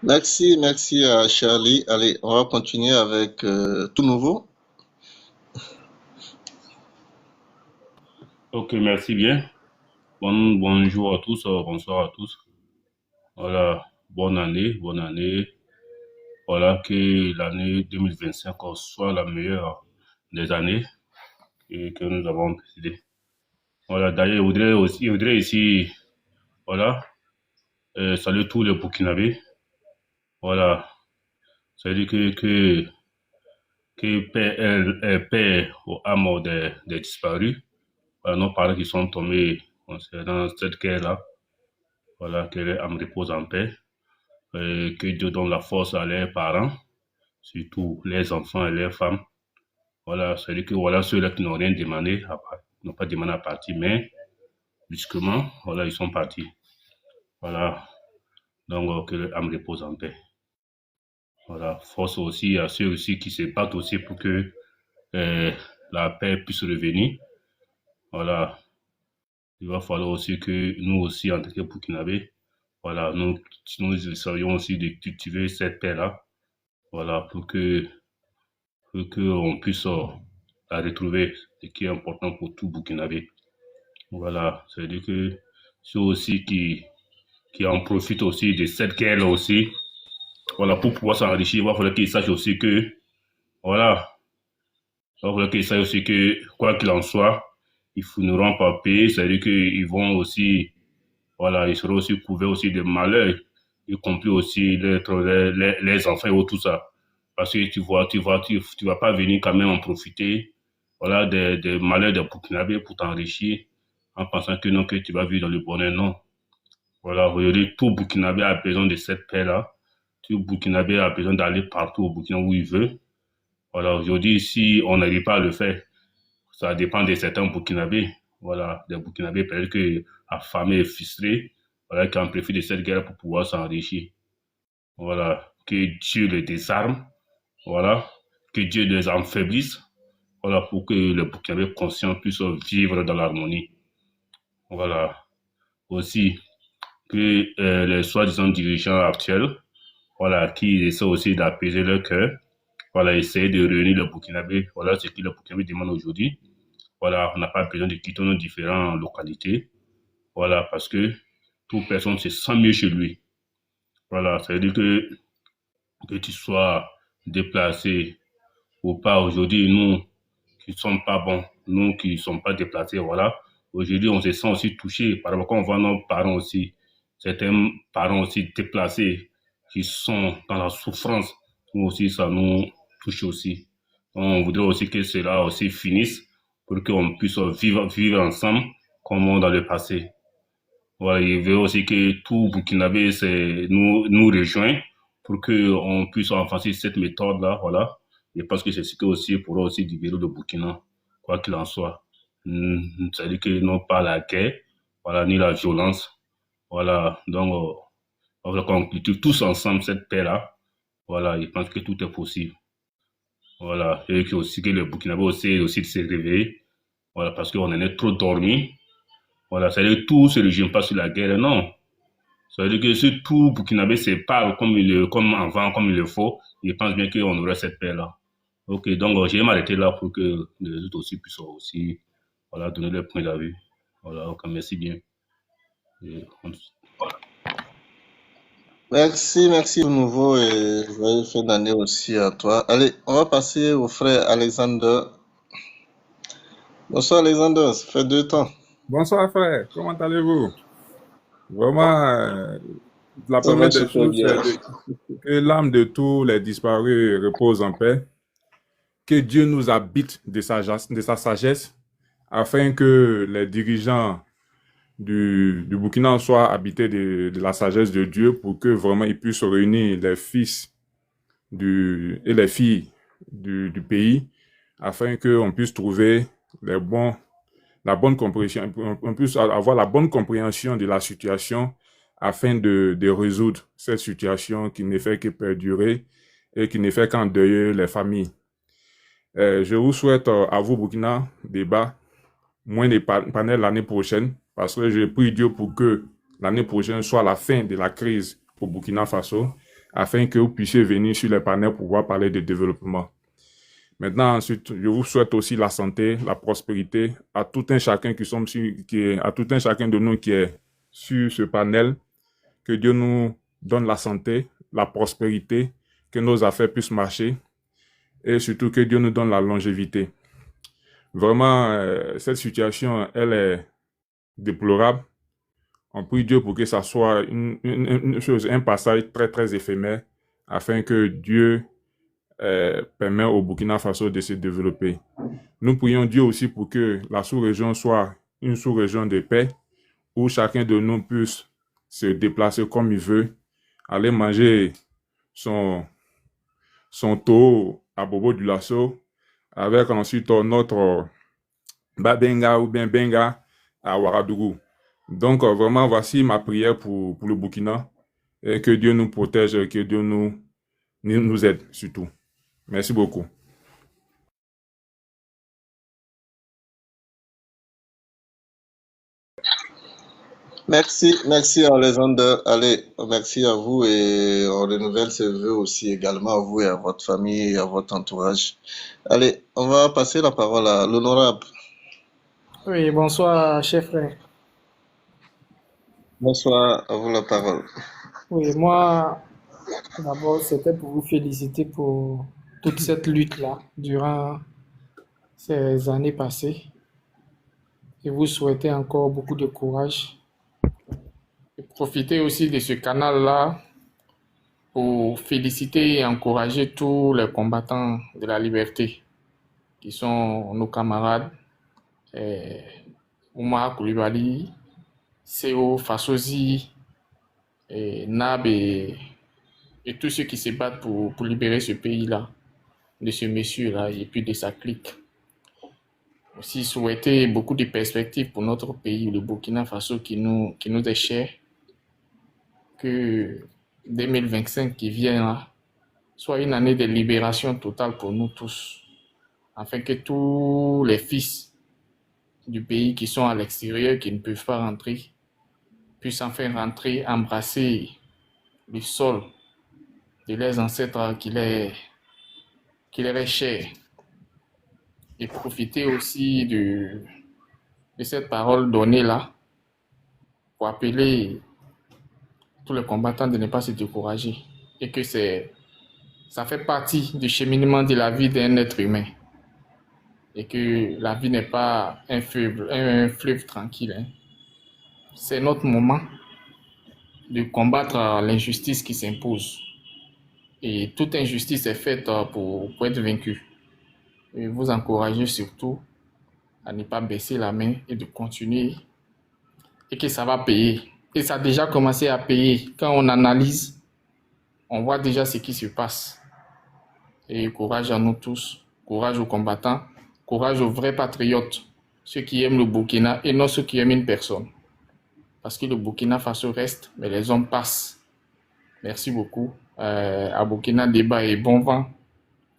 C: Merci, merci à Charlie. Allez, on va continuer avec tout nouveau.
E: Ok, merci bien. Bonjour à tous, bonsoir à tous. Voilà, bonne année, bonne année. Voilà, que l'année 2025 soit la meilleure des années et que nous avons précédé. Voilà, d'ailleurs, je voudrais ici, voilà, saluer tous les Burkinabés. Voilà. C'est-à-dire que paix aux âmes des disparus. Voilà, nos parents qui sont tombés concernant cette guerre-là. Voilà, que les âmes reposent en paix. Et que Dieu donne la force à leurs parents, surtout les enfants et les femmes. Voilà, c'est-à-dire que voilà ceux-là qui n'ont rien demandé, n'ont pas demandé à partir, mais brusquement, voilà, ils sont partis. Voilà, donc que l'âme repose en paix. Voilà, force aussi à ceux aussi qui se battent aussi pour que la paix puisse revenir. Voilà, il va falloir aussi que nous aussi, en tant que Burkinabés, voilà, nous essayons aussi de cultiver cette paix-là, voilà, pour que on puisse la retrouver, ce qui est important pour tout Burkinabé. Voilà, c'est-à-dire que ceux aussi qui en profitent aussi de cette guerre aussi, voilà, pour pouvoir s'enrichir, il va falloir qu'ils sachent aussi que, voilà, il va falloir qu'ils sachent aussi que, quoi qu'il en soit, ils finiront par payer, c'est-à-dire qu'ils vont aussi, voilà, ils seront aussi couverts aussi de malheurs, y compris aussi les enfants et tout ça. Parce que tu vas pas venir quand même en profiter, voilà, des malheurs des Burkinabés pour t'enrichir en pensant que non, que tu vas vivre dans le bonheur. Non. Voilà, aujourd'hui, tout Burkinabé a besoin de cette paix-là. Tout Burkinabé a besoin d'aller partout au Burkina où il veut. Voilà, aujourd'hui, si on n'arrive pas à le faire, ça dépend de certains Burkinabés. Voilà, des Burkinabés peut-être que affamés et frustrés, voilà, qui en profitent de cette guerre pour pouvoir s'enrichir. Voilà, que Dieu les désarme. Voilà, que Dieu les affaiblisse. Voilà, pour que les Burkinabés conscients puissent vivre dans l'harmonie. Voilà, aussi que les soi-disant dirigeants actuels, voilà, qui essaient aussi d'apaiser leur cœur, voilà, essayer de réunir le Burkinabé. Voilà ce que le Burkinabé demande aujourd'hui. Voilà, on n'a pas besoin de quitter nos différentes localités. Voilà, parce que toute personne se sent mieux chez lui. Voilà, ça veut dire que tu sois déplacé ou pas aujourd'hui, nous qui ne sommes pas bons, nous qui ne sommes pas déplacés, voilà. Aujourd'hui, on se sent aussi touché par rapport quand on voit nos parents aussi, certains parents aussi déplacés qui sont dans la souffrance. Nous aussi, ça nous touche aussi. On voudrait aussi que cela aussi finisse pour qu'on puisse vivre ensemble comme dans le passé. Voilà, il veut aussi que tout Burkinabé nous rejoigne pour qu'on puisse avancer cette méthode-là, voilà. Et parce que c'est ce que aussi pourra aussi libérer le Burkina, quoi qu'il en soit. C'est-à-dire que non pas la guerre, voilà, ni la violence. Voilà, donc on va conclure tous ensemble cette paix-là. Voilà, je pense que tout est possible. Voilà, et que aussi que le Burkinabé aussi de se réveiller. Voilà, parce qu'on en est trop dormi. Voilà, c'est-à-dire que tout se résume pas sur la guerre, non. C'est-à-dire que si tout Burkinabé se parle comme avant, comme il le faut, je pense bien qu'on aurait cette paix-là. Ok, donc je vais m'arrêter là pour que les autres aussi puissent aussi, voilà, donner leur point de vue. Voilà, ok, merci bien.
C: Merci de nouveau et joyeux fin d'année aussi à toi. Allez, on va passer au frère Alexander. Bonsoir Alexander, ça fait 2 temps.
F: Bonsoir frère, comment allez-vous? Vraiment, la
C: Ça va
F: première des
C: super
F: choses,
C: bien.
F: c'est que l'âme de tous les disparus repose en paix, que Dieu nous habite de sa sagesse, afin que les dirigeants du Burkina soient habités de la sagesse de Dieu pour que vraiment ils puissent réunir les fils et les filles du pays, afin qu'on puisse trouver la bonne compréhension, on puisse avoir la bonne compréhension de la situation afin de résoudre cette situation qui ne fait que perdurer et qui ne fait qu'endeuiller les familles. Je vous souhaite à vous, Burkina, débat, moins de panels l'année prochaine, parce que je prie Dieu pour que l'année prochaine soit la fin de la crise au Burkina Faso, afin que vous puissiez venir sur les panels pour pouvoir parler de développement. Maintenant, ensuite, je vous souhaite aussi la santé, la prospérité à tout un chacun à tout un chacun de nous qui est sur ce panel. Que Dieu nous donne la santé, la prospérité, que nos affaires puissent marcher et surtout que Dieu nous donne la longévité. Vraiment, cette situation, elle est déplorable. On prie Dieu pour que ça soit une chose, un passage très, très éphémère afin que Dieu permette au Burkina Faso de se développer. Nous prions Dieu aussi pour que la sous-région soit une sous-région de paix où chacun de nous puisse se déplacer comme il veut, aller manger son taux à Bobo du Lasso avec ensuite notre Babenga ou bien Benga à Ouagadougou. Donc vraiment, voici ma prière pour le Burkina et que Dieu nous protège, que Dieu nous aide surtout. Merci beaucoup.
C: Merci Alexander. Allez, merci à vous et on renouvelle ses vœux aussi également à vous et à votre famille et à votre entourage. Allez, on va passer la parole à l'honorable.
G: Oui, bonsoir, chef frère.
C: Bonsoir, à vous la parole.
G: Oui, moi, d'abord, c'était pour vous féliciter pour toute cette lutte-là durant ces années passées et vous souhaiter encore beaucoup de courage. Et profiter aussi de ce canal-là pour féliciter et encourager tous les combattants de la liberté qui sont nos camarades Oumar Koulibaly, Seo Fassosi, Nab et tous ceux qui se battent pour libérer ce pays-là, de ce monsieur-là et puis de sa clique. Aussi souhaiter beaucoup de perspectives pour notre pays, le Burkina Faso, qui nous est cher, que 2025 qui vient là soit une année de libération totale pour nous tous, afin que tous les fils du pays qui sont à l'extérieur, qui ne peuvent pas rentrer, puissent enfin rentrer, embrasser le sol de leurs ancêtres qui leur est cher, et profiter aussi de cette parole donnée là pour appeler tous les combattants de ne pas se décourager et que ça fait partie du cheminement de la vie d'un être humain et que la vie n'est pas un fleuve tranquille. Hein. C'est notre moment de combattre l'injustice qui s'impose et toute injustice est faite pour être vaincue. Et vous encourager surtout à ne pas baisser la main et de continuer et que ça va payer. Et ça a déjà commencé à payer. Quand on analyse, on voit déjà ce qui se passe. Et courage à nous tous, courage aux combattants, courage aux vrais patriotes, ceux qui aiment le Burkina et non ceux qui aiment une personne. Parce que le Burkina Faso reste, mais les hommes passent. Merci beaucoup. À Burkina, débat et bon vent.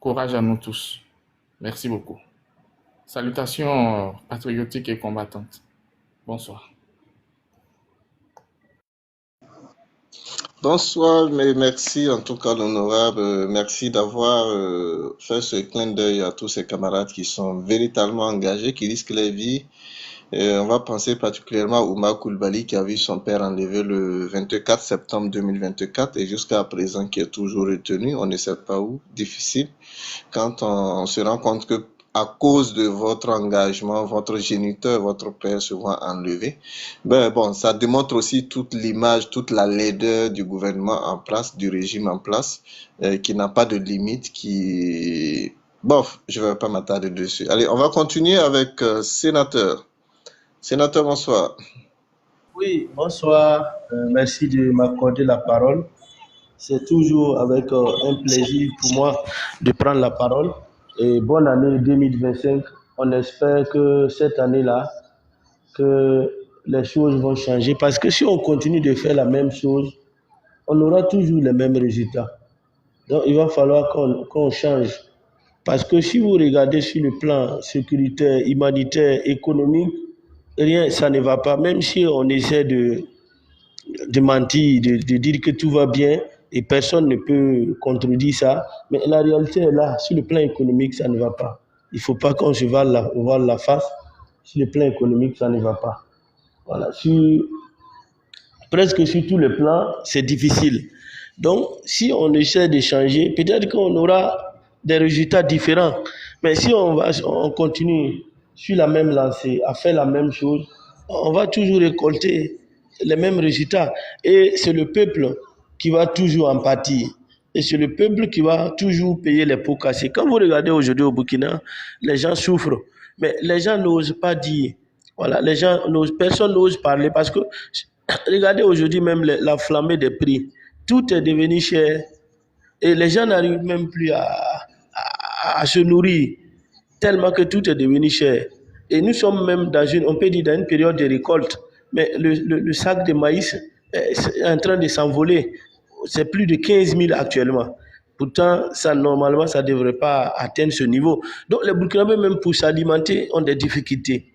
G: Courage à nous tous. Merci beaucoup. Salutations patriotiques et combattantes. Bonsoir.
C: Bonsoir, mais merci en tout cas l'honorable. Merci d'avoir fait ce clin d'œil à tous ces camarades qui sont véritablement engagés, qui risquent leur vie. On va penser particulièrement à Oumar Koulibaly qui a vu son père enlevé le 24 septembre 2024 et jusqu'à présent qui est toujours retenu, on ne sait pas où, difficile. Quand on se rend compte que à cause de votre engagement, votre géniteur, votre père se voit enlevé, ça démontre aussi toute l'image, toute la laideur du gouvernement en place, du régime en place, qui n'a pas de limite, je ne vais pas m'attarder dessus. Allez, on va continuer avec Sénateur. Sénateur, bonsoir.
H: Oui, bonsoir. Merci de m'accorder la parole. C'est toujours avec un plaisir pour moi de prendre la parole. Et bonne année 2025. On espère que cette année-là, que les choses vont changer. Parce que si on continue de faire la même chose, on aura toujours les mêmes résultats. Donc, il va falloir qu'on change. Parce que si vous regardez sur le plan sécuritaire, humanitaire, économique, rien, ça ne va pas. Même si on essaie de mentir, de dire que tout va bien, et personne ne peut contredire ça. Mais la réalité est là. Sur le plan économique, ça ne va pas. Il ne faut pas qu'on se voile la face. Sur le plan économique, ça ne va pas. Voilà. Presque sur tous les plans, c'est difficile. Donc, si on essaie de changer, peut-être qu'on aura des résultats différents. Mais si on continue sur la même lancée, à faire la même chose, on va toujours récolter les mêmes résultats. Et c'est le peuple qui va toujours en pâtir. et c'est le peuple qui va toujours payer les pots cassés. Quand vous regardez aujourd'hui au Burkina, les gens souffrent, mais les gens n'osent pas dire. Voilà, les gens n'osent, personne n'ose parler parce que regardez aujourd'hui même la flambée des prix. Tout est devenu cher et les gens n'arrivent même plus à se nourrir tellement que tout est devenu cher. Et nous sommes même on peut dire dans une période de récolte, mais le sac de maïs est en train de s'envoler. C'est plus de 15 000 actuellement. Pourtant, normalement, ça ne devrait pas atteindre ce niveau. Donc, les Burkinabés, même pour s'alimenter, ont des difficultés.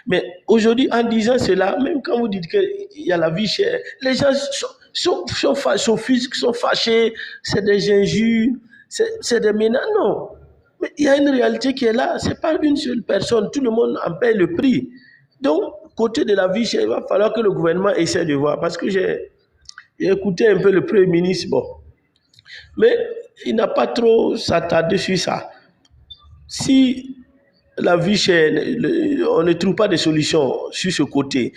H: Mais aujourd'hui, en disant cela, même quand vous dites qu'il y a la vie chère, les gens sont fâchés, c'est des injures, c'est des menaces. Non. Mais il y a une réalité qui est là. Ce n'est pas une seule personne. Tout le monde en paye le prix. Donc, côté de la vie chère, il va falloir que le gouvernement essaie de voir. Parce que j'ai écouté un peu le Premier ministre. Bon. Mais il n'a pas trop s'attardé sur ça. Si la vie chère, on ne trouve pas de solution sur ce côté,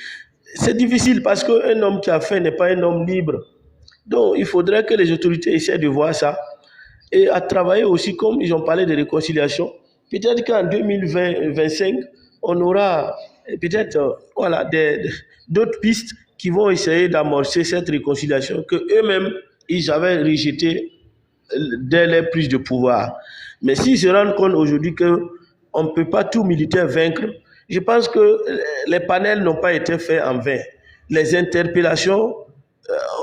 H: c'est difficile parce qu'un homme qui a faim n'est pas un homme libre. Donc, il faudrait que les autorités essaient de voir ça et à travailler aussi, comme ils ont parlé de réconciliation. Peut-être qu'en 2025, on aura peut-être d'autres pistes qui vont essayer d'amorcer cette réconciliation que eux-mêmes, ils avaient rejetée dès leur prise de pouvoir. Mais s'ils se rendent compte aujourd'hui qu'on ne peut pas tout militaire vaincre, je pense que les panels n'ont pas été faits en vain. Les interpellations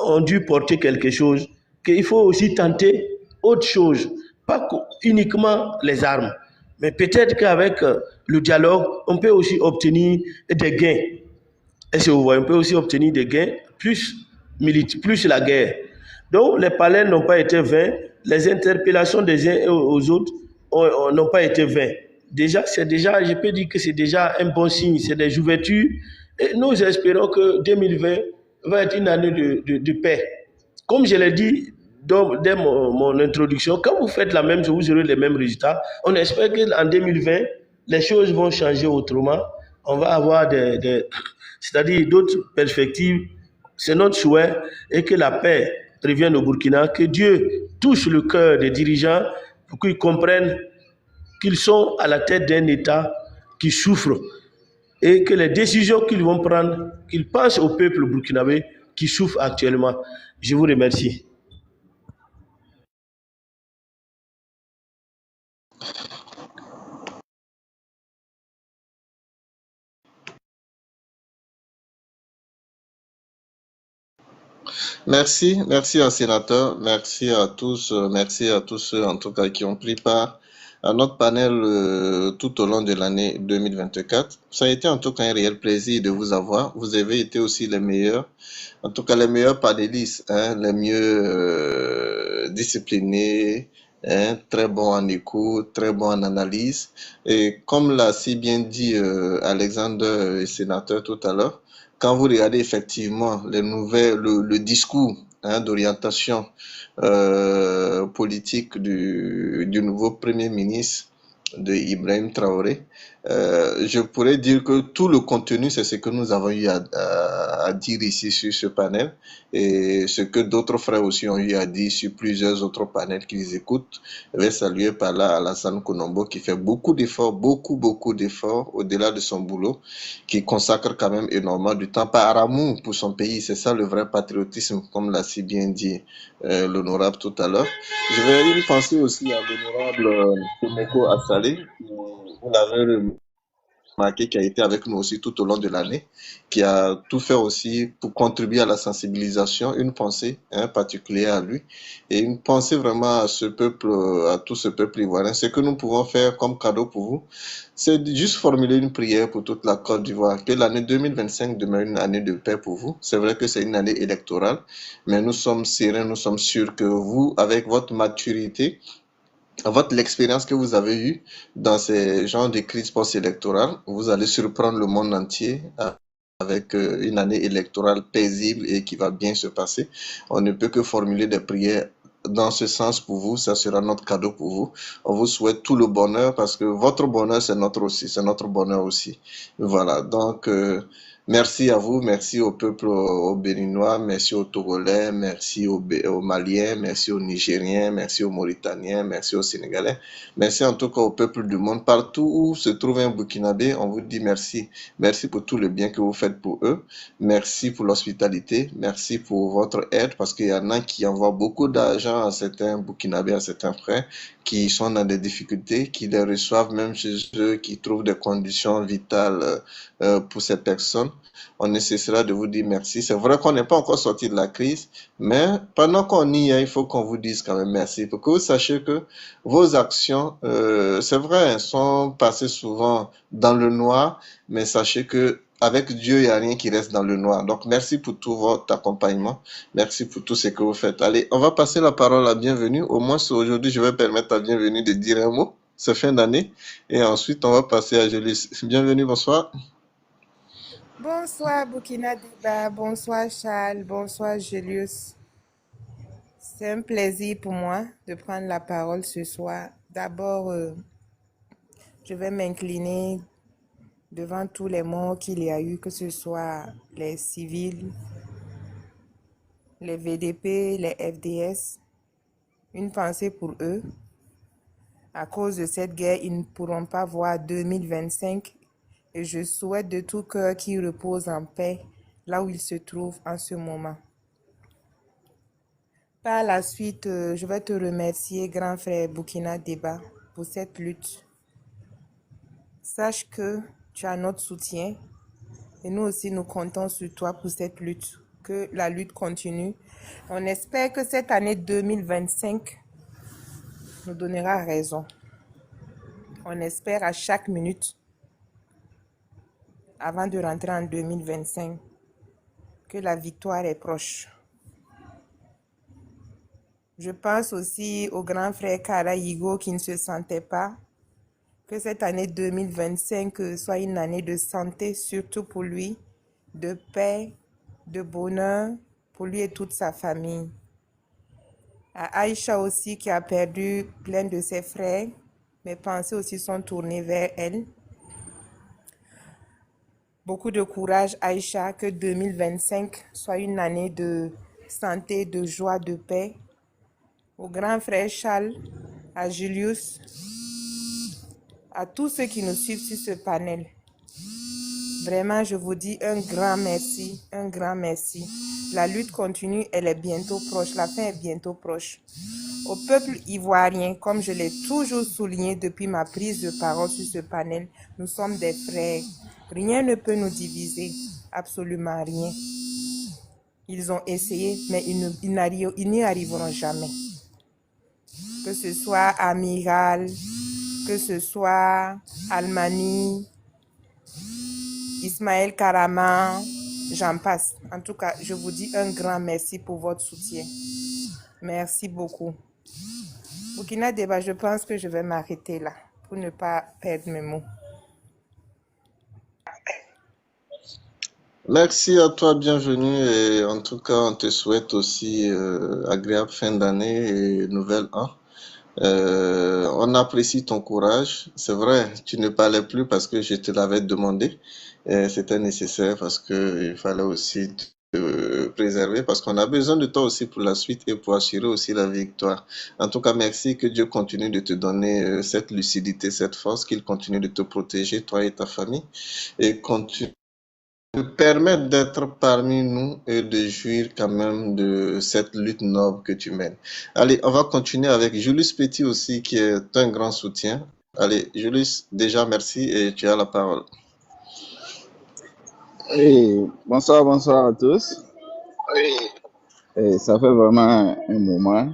H: ont dû porter quelque chose, qu'il faut aussi tenter autre chose, pas uniquement les armes. Mais peut-être qu'avec le dialogue, on peut aussi obtenir des gains. Est-ce que vous voyez, on peut aussi obtenir des gains plus la guerre. Donc, les palais n'ont pas été vains, les interpellations des uns aux autres n'ont pas été vains. Je peux dire que c'est déjà un bon signe, c'est des ouvertures. Et nous espérons que 2020 va être une année de paix. Comme je l'ai dit dès mon introduction, quand vous faites la même chose, vous aurez les mêmes résultats. On espère qu'en 2020, les choses vont changer autrement. On va avoir c'est-à-dire d'autres perspectives. C'est notre souhait et que la paix revienne au Burkina, que Dieu touche le cœur des dirigeants pour qu'ils comprennent qu'ils sont à la tête d'un État qui souffre et que les décisions qu'ils vont prendre, qu'ils pensent au peuple burkinabé qui souffre actuellement. Je vous remercie.
C: Merci au sénateur, merci à tous ceux en tout cas qui ont pris part à notre panel tout au long de l'année 2024. Ça a été en tout cas un réel plaisir de vous avoir. Vous avez été aussi les meilleurs, en tout cas les meilleurs panélistes, hein, les mieux disciplinés, hein, très bons en écoute, très bons en analyse. Et comme l'a si bien dit Alexander, le sénateur tout à l'heure, quand vous regardez effectivement le discours d'orientation politique du nouveau Premier ministre de Ibrahim Traoré, je pourrais dire que tout le contenu, c'est ce que nous avons eu à dire ici sur ce panel et ce que d'autres frères aussi ont eu à dire sur plusieurs autres panels qu'ils écoutent. Je vais saluer par là Alassane Konombo qui fait beaucoup d'efforts, beaucoup d'efforts au-delà de son boulot, qui consacre quand même énormément du temps par amour pour son pays. C'est ça le vrai patriotisme, comme l'a si bien dit l'honorable tout à l'heure. Je vais y penser aussi à l'honorable Tomoko Assalé, vous l'avez remarqué, qui a été avec nous aussi tout au long de l'année, qui a tout fait aussi pour contribuer à la sensibilisation, une pensée particulière à lui, et une pensée vraiment à ce peuple, à tout ce peuple ivoirien. Ce que nous pouvons faire comme cadeau pour vous, c'est juste formuler une prière pour toute la Côte d'Ivoire, que l'année 2025 demeure une année de paix pour vous. C'est vrai que c'est une année électorale, mais nous sommes sereins, nous sommes sûrs que vous, avec votre maturité, l'expérience que vous avez eue dans ces genres de crises post-électorales, vous allez surprendre le monde entier avec une année électorale paisible et qui va bien se passer. On ne peut que formuler des prières dans ce sens pour vous, ça sera notre cadeau pour vous. On vous souhaite tout le bonheur parce que votre bonheur, c'est notre bonheur aussi. Voilà, donc Merci à vous, merci au peuple au béninois, merci aux Togolais, merci aux Maliens, merci aux Nigériens, merci aux Mauritaniens, merci aux Sénégalais, merci en tout cas au peuple du monde. Partout où se trouve un Burkinabé, on vous dit merci. Merci pour tout le bien que vous faites pour eux. Merci pour l'hospitalité, merci pour votre aide parce qu'il y en a qui envoient beaucoup d'argent à certains Burkinabés, à certains frères qui sont dans des difficultés, qui les reçoivent même chez eux, qui trouvent des conditions vitales pour ces personnes. On ne cessera de vous dire merci. C'est vrai qu'on n'est pas encore sorti de la crise, mais pendant qu'on y est, il faut qu'on vous dise quand même merci pour que vous sachiez que vos actions, c'est vrai, sont passées souvent dans le noir, mais sachez que avec Dieu, il n'y a rien qui reste dans le noir. Donc, merci pour tout votre accompagnement. Merci pour tout ce que vous faites. Allez, on va passer la parole à Bienvenue. Au moins, aujourd'hui, je vais permettre à Bienvenue de dire un mot. C'est fin d'année. Et ensuite, on va passer à Julius. Bienvenue, bonsoir.
I: Bonsoir Burkina Débat, bonsoir Charles, bonsoir Julius. C'est un plaisir pour moi de prendre la parole ce soir. D'abord, je vais m'incliner devant tous les morts qu'il y a eu, que ce soit les civils, les VDP, les FDS. Une pensée pour eux. À cause de cette guerre, ils ne pourront pas voir 2025. Et je souhaite de tout cœur qu'ils reposent en paix là où ils se trouvent en ce moment. Par la suite, je vais te remercier, grand frère Burkina Débat, pour cette lutte. Sache que tu as notre soutien et nous aussi, nous comptons sur toi pour cette lutte. Que la lutte continue. On espère que cette année 2025 nous donnera raison. On espère à chaque minute, avant de rentrer en 2025, que la victoire est proche. Je pense aussi au grand frère Kara Yigo qui ne se sentait pas. Que cette année 2025 soit une année de santé, surtout pour lui, de paix, de bonheur, pour lui et toute sa famille. À Aïcha aussi qui a perdu plein de ses frères, mes pensées aussi sont tournées vers elle. Beaucoup de courage Aïcha, que 2025 soit une année de santé, de joie, de paix. Au grand frère Charles, à Julius, à tous ceux qui nous suivent sur ce panel. Vraiment, je vous dis un grand merci, un grand merci. La lutte continue, elle est bientôt proche, la fin est bientôt proche. Au peuple ivoirien, comme je l'ai toujours souligné depuis ma prise de parole sur ce panel, nous sommes des frères. Rien ne peut nous diviser, absolument rien. Ils ont essayé, mais ils n'y arriveront jamais. Que ce soit Amiral, que ce soit Almani, Ismaël Karama, j'en passe. En tout cas, je vous dis un grand merci pour votre soutien. Merci beaucoup. Burkina Débat, je pense que je vais m'arrêter là pour ne pas perdre mes mots.
C: Merci à toi, bienvenue. Et en tout cas, on te souhaite aussi agréable fin d'année et nouvelle an. On apprécie ton courage. C'est vrai, tu ne parlais plus parce que je te l'avais demandé. C'était nécessaire parce qu'il fallait aussi te préserver parce qu'on a besoin de toi aussi pour la suite et pour assurer aussi la victoire. En tout cas, merci, que Dieu continue de te donner cette lucidité, cette force, qu'il continue de te protéger, toi et ta famille, et continue de permettre d'être parmi nous et de jouir quand même de cette lutte noble que tu mènes. Allez, on va continuer avec Julius Petit aussi, qui est un grand soutien. Allez, Julius, déjà merci et tu as la parole.
J: Oui, bonsoir à tous. Et ça fait vraiment un moment.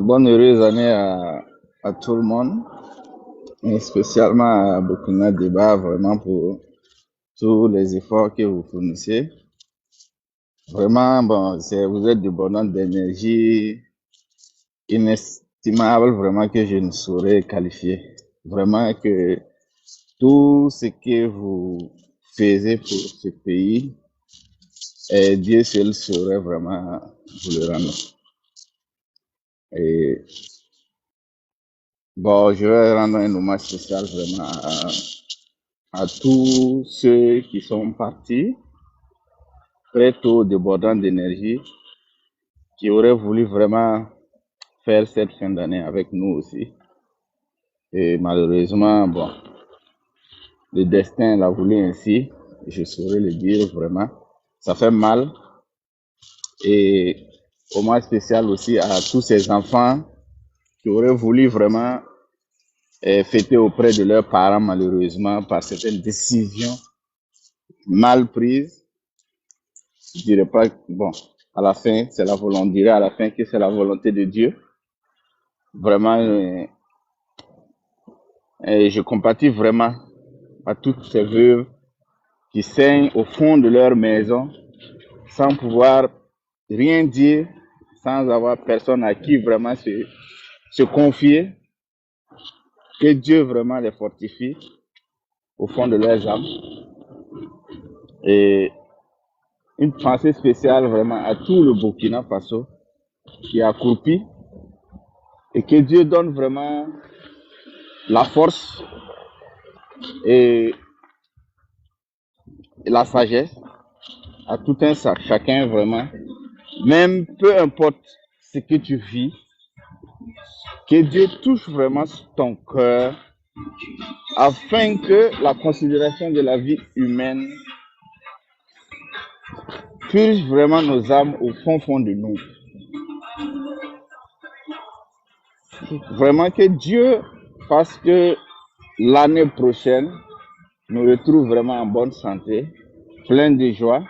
J: Bonne heureuse année à tout le monde, et spécialement à Burkina Débat, vraiment pour tous les efforts que vous fournissez. Vraiment, bon, vous êtes de bonheur, d'énergie inestimable, vraiment, que je ne saurais qualifier. Vraiment que tout ce que vous faisiez pour ce pays, et Dieu seul saurait vraiment vous le rendre. Et bon, je vais rendre un hommage spécial vraiment à tous ceux qui sont partis très tôt, débordant d'énergie, qui auraient voulu vraiment faire cette fin d'année avec nous aussi. Et malheureusement, bon, le destin l'a voulu ainsi, je saurais le dire vraiment. Ça fait mal. Et au moins spécial aussi à tous ces enfants qui auraient voulu vraiment fêter auprès de leurs parents, malheureusement, par certaines décisions mal prises. Je dirais pas, bon, à la fin, c'est la volonté, on dirait à la fin que c'est la volonté de Dieu. Vraiment, je compatis vraiment à toutes ces veuves qui saignent au fond de leur maison sans pouvoir rien dire, sans avoir personne à qui vraiment se confier. Que Dieu vraiment les fortifie au fond de leurs âmes. Et une pensée spéciale vraiment à tout le Burkina Faso qui a accroupi et que Dieu donne vraiment la force et la sagesse à tout un chacun vraiment. Même peu importe ce que tu vis, que Dieu touche vraiment ton cœur afin que la considération de la vie humaine purge vraiment nos âmes au fond de nous. Vraiment que Dieu fasse que l'année prochaine nous retrouve vraiment en bonne santé, plein de joie.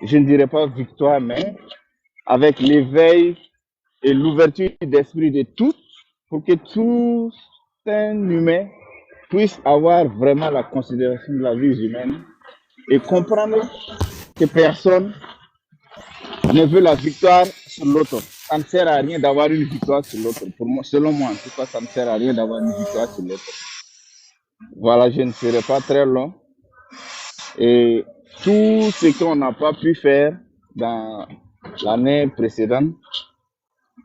J: Je ne dirais pas victoire, mais avec l'éveil et l'ouverture d'esprit de tous, pour que tout un humain puisse avoir vraiment la considération de la vie humaine et comprendre que personne ne veut la victoire sur l'autre. Ça ne sert à rien d'avoir une victoire sur l'autre. Pour moi, selon moi, en tout cas, ça ne sert à rien d'avoir une victoire sur l'autre. Voilà, je ne serai pas très long. Et tout ce qu'on n'a pas pu faire dans l'année précédente,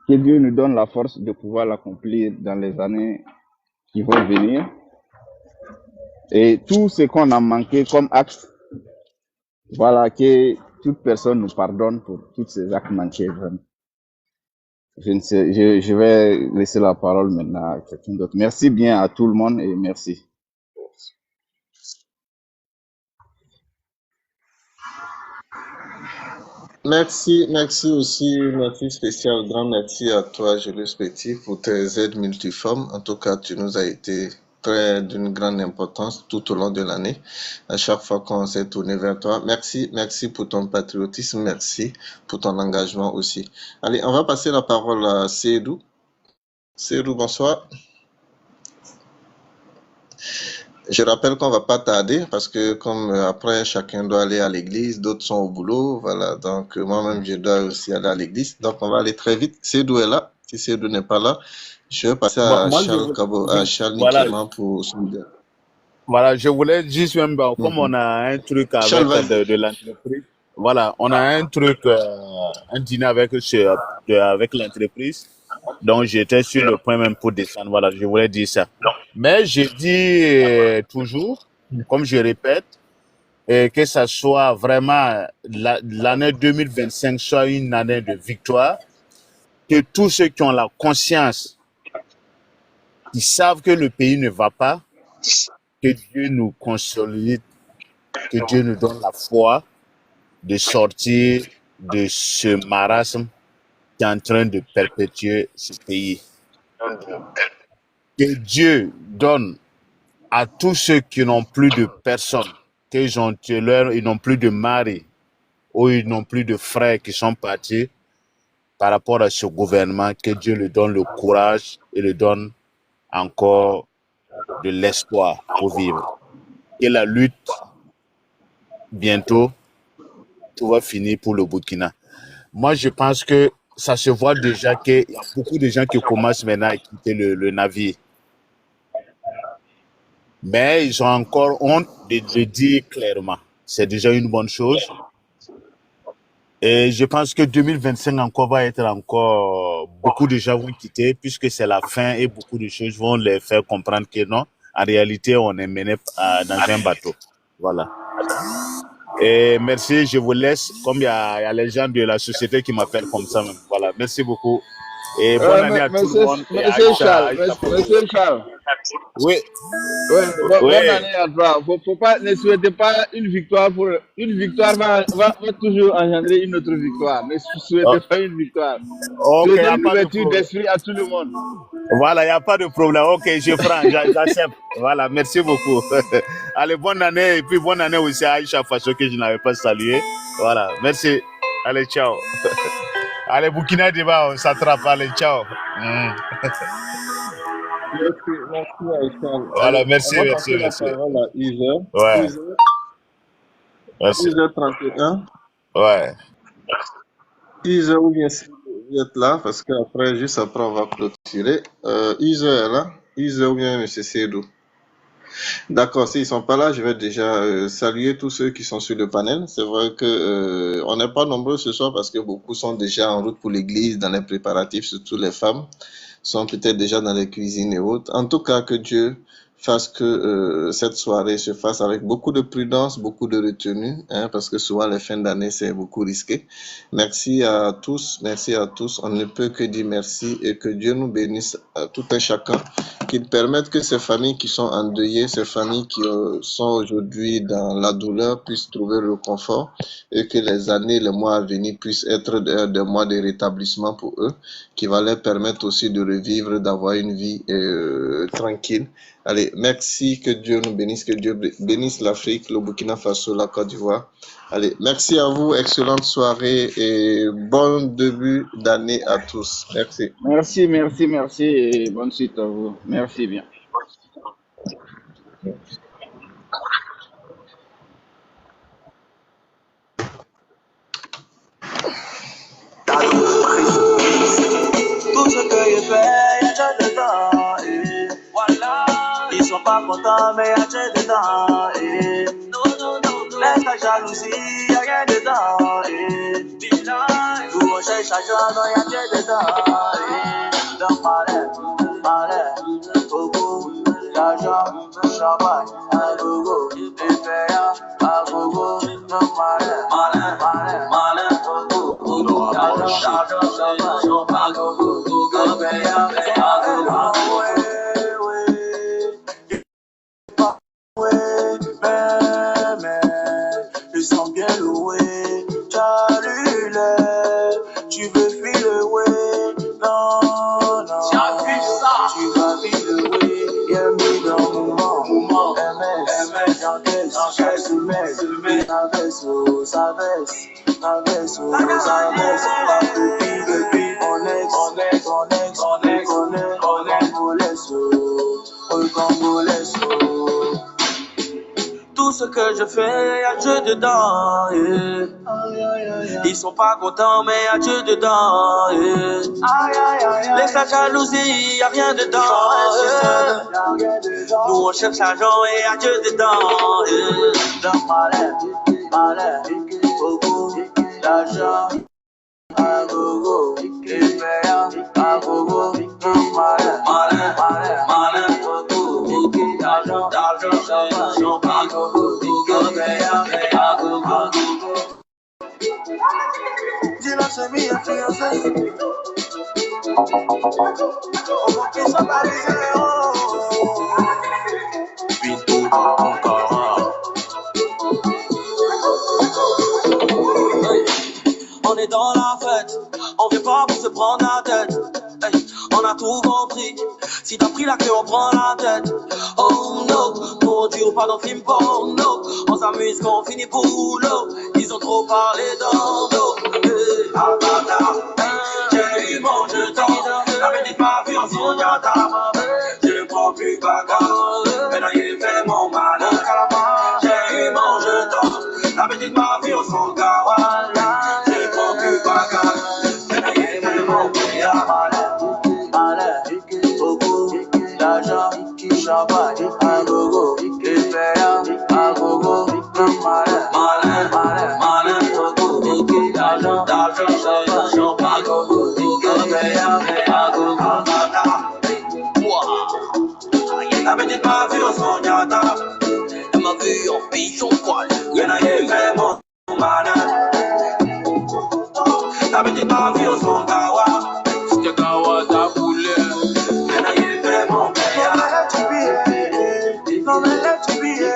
J: que Dieu nous donne la force de pouvoir l'accomplir dans les années qui vont venir. Et tout ce qu'on a manqué comme acte, voilà, que toute personne nous pardonne pour tous ces actes manqués. Vraiment. Je vais laisser la parole maintenant à quelqu'un d'autre. Merci bien à tout le monde et merci.
C: Merci aussi, merci spécial, grand merci à toi, Julius Petit, pour tes aides multiformes. En tout cas, tu nous as été d'une grande importance tout au long de l'année. À chaque fois qu'on s'est tourné vers toi, merci pour ton patriotisme, merci pour ton engagement aussi. Allez, on va passer la parole à Seydou. Seydou, bonsoir. Je rappelle qu'on va pas tarder parce que comme après chacun doit aller à l'église, d'autres sont au boulot, voilà. Donc moi-même je dois aussi aller à l'église. Donc on va aller très vite. Seydou est là. Si Seydou n'est pas là, je vais passer à Charles Cabo, à Charles Nikéman pour son.
D: Voilà, je voulais juste même, comme on a un truc avec de l'entreprise, voilà, on a un truc, un dîner avec l'entreprise. Donc j'étais sur le point même pour descendre. Voilà, je voulais dire ça. Mais je dis toujours, comme je répète, que ça soit vraiment l'année 2025 soit une année de victoire, que tous ceux qui ont la conscience, qui savent que le pays ne va pas, que Dieu nous consolide, que Dieu nous donne la foi de sortir de ce marasme qui est en train de perpétuer ce pays. Que Dieu donne à tous ceux qui n'ont plus de personnes, qu'ils ils n'ont plus de mari ou ils n'ont plus de frères qui sont partis par rapport à ce gouvernement, que Dieu lui donne le courage et lui donne encore de l'espoir pour vivre. Et la lutte, bientôt, tout va finir pour le Burkina. Moi, je pense que ça se voit déjà qu'il y a beaucoup de gens qui commencent maintenant à quitter le navire. Mais ils ont encore honte de le dire clairement. C'est déjà une bonne chose. Et je pense que 2025 encore va être encore... Beaucoup de gens vont quitter puisque c'est la fin et beaucoup de choses vont les faire comprendre que non, en réalité, on est mené dans un bateau. Voilà. Et merci, je vous laisse. Comme il y a les gens de la société qui m'appellent comme ça même. Voilà, merci beaucoup. Et bonne année à tout le monde. Et
J: Monsieur Charles,
D: Aïcha,
J: Monsieur Charles.
D: oui,
J: Ouais,
D: oui.
J: bonne année à toi. Faut pas, ne souhaitez pas une victoire une victoire va toujours engendrer une autre victoire. Ne souhaitez pas une victoire.
D: Ok, il n'y
J: Souhaitez
D: a
J: une
D: pas de
J: ouverture
D: problème.
J: d'esprit à tout le monde.
D: Voilà, il n'y a pas de problème. Ok, je prends, j'accepte. Voilà, merci beaucoup. Allez, bonne année. Et puis bonne année aussi à Aïcha Faso que je n'avais pas salué. Voilà, merci. Allez, ciao. Allez, Burkina Diba, on s'attrape. Allez, ciao.
C: Merci Aïcha.
D: Voilà,
C: Allez,
D: merci,
C: on va
D: merci,
C: passer la
D: merci.
C: parole à Isa.
D: Ouais,
C: Isa,
D: merci.
C: 6h31.
D: Ouais.
C: Isa, ou bien si vous êtes là, parce qu'après, juste après, on va clôturer. Isa est là. Isa ou bien M. Seydou. D'accord, s'ils sont pas là, je vais déjà saluer tous ceux qui sont sur le panel. C'est vrai que on n'est pas nombreux ce soir parce que beaucoup sont déjà en route pour l'église, dans les préparatifs, surtout les femmes sont peut-être déjà dans les cuisines et autres. En tout cas, que Dieu fasse que cette soirée se fasse avec beaucoup de prudence, beaucoup de retenue, hein, parce que souvent les fins d'année c'est beaucoup risqué. Merci à tous, merci à tous. On ne peut que dire merci et que Dieu nous bénisse à tout un chacun, qu'il permette que ces familles qui sont endeuillées, ces familles qui sont aujourd'hui dans la douleur puissent trouver le confort et que les années, les mois à venir puissent être des mois de rétablissement pour eux, qui va leur permettre aussi de revivre, d'avoir une vie tranquille. Allez, merci, que Dieu nous bénisse, que Dieu bénisse l'Afrique, le Burkina Faso, la Côte d'Ivoire. Allez, merci à vous, excellente soirée et bon début d'année à tous. Merci.
J: Merci et bonne suite à vous. Merci bien.
K: Tout ce que je fais, y'a Dieu dedans, et voilà. Ils sont pas contents, mais y'a Dieu dedans, et laisse ta jalousie, y'a rien dedans, et nous on cherche l'argent, non y'a Dieu dedans, et dans malheur, beaucoup d'argent, champagne, un logo, des payants, à gogo, dans malheur, beaucoup d'argent, champagne, à gogo, des payants, à gogo. Ils sont bien loués, tu veux filer, ouais, non, tu vas filer, y'a mis dans mon moment, MS, j'encaisse, ma baisse, depuis, on Congolais, tout ce que je fais, y'a Dieu dedans, yeah. Ils sont pas contents, mais y'a Dieu dedans, yeah. Laisse la jalousie, y'a rien dedans, yeah. Nous on cherche l'argent et y'a Dieu dedans, yeah. Dans malheur, beaucoup d'argent, à gogo, les payants, à gogo, dans malheur, beaucoup d'argent, à gogo, les payants, à gogo. Dis-la, c'est mi fiancé. On va qu'ils sont balisés, oh. Pintou, encore. On est dans la fête, on vient pas pour se prendre la tête. Hey, on a tout compris, si t'as pris la clé on prend la tête. Oh no, mon Dieu, pas dans film porno. On s'amuse quand on finit boulot. Ils ont trop parlé dans l'eau. J'ai eu mon jeton, la petite ma vie en son yata. Je ne prends plus bagarre, maintenant il fait mon malheur. J'ai eu mon jeton, la petite ma vie en son gawal. L'argent, champagne, à gogo, les payants, à gogo, malin, beaucoup d'argent, champagne, à gogo, les payants, à gogo, la petite ma vie vu en sognata. Elle m'a vu en pigeon poil. Grenadier vraiment malade. La petite m'a vu en son gawa. C'était gawa ta boulette. Grenadier vraiment meilleur. If I'm let you be,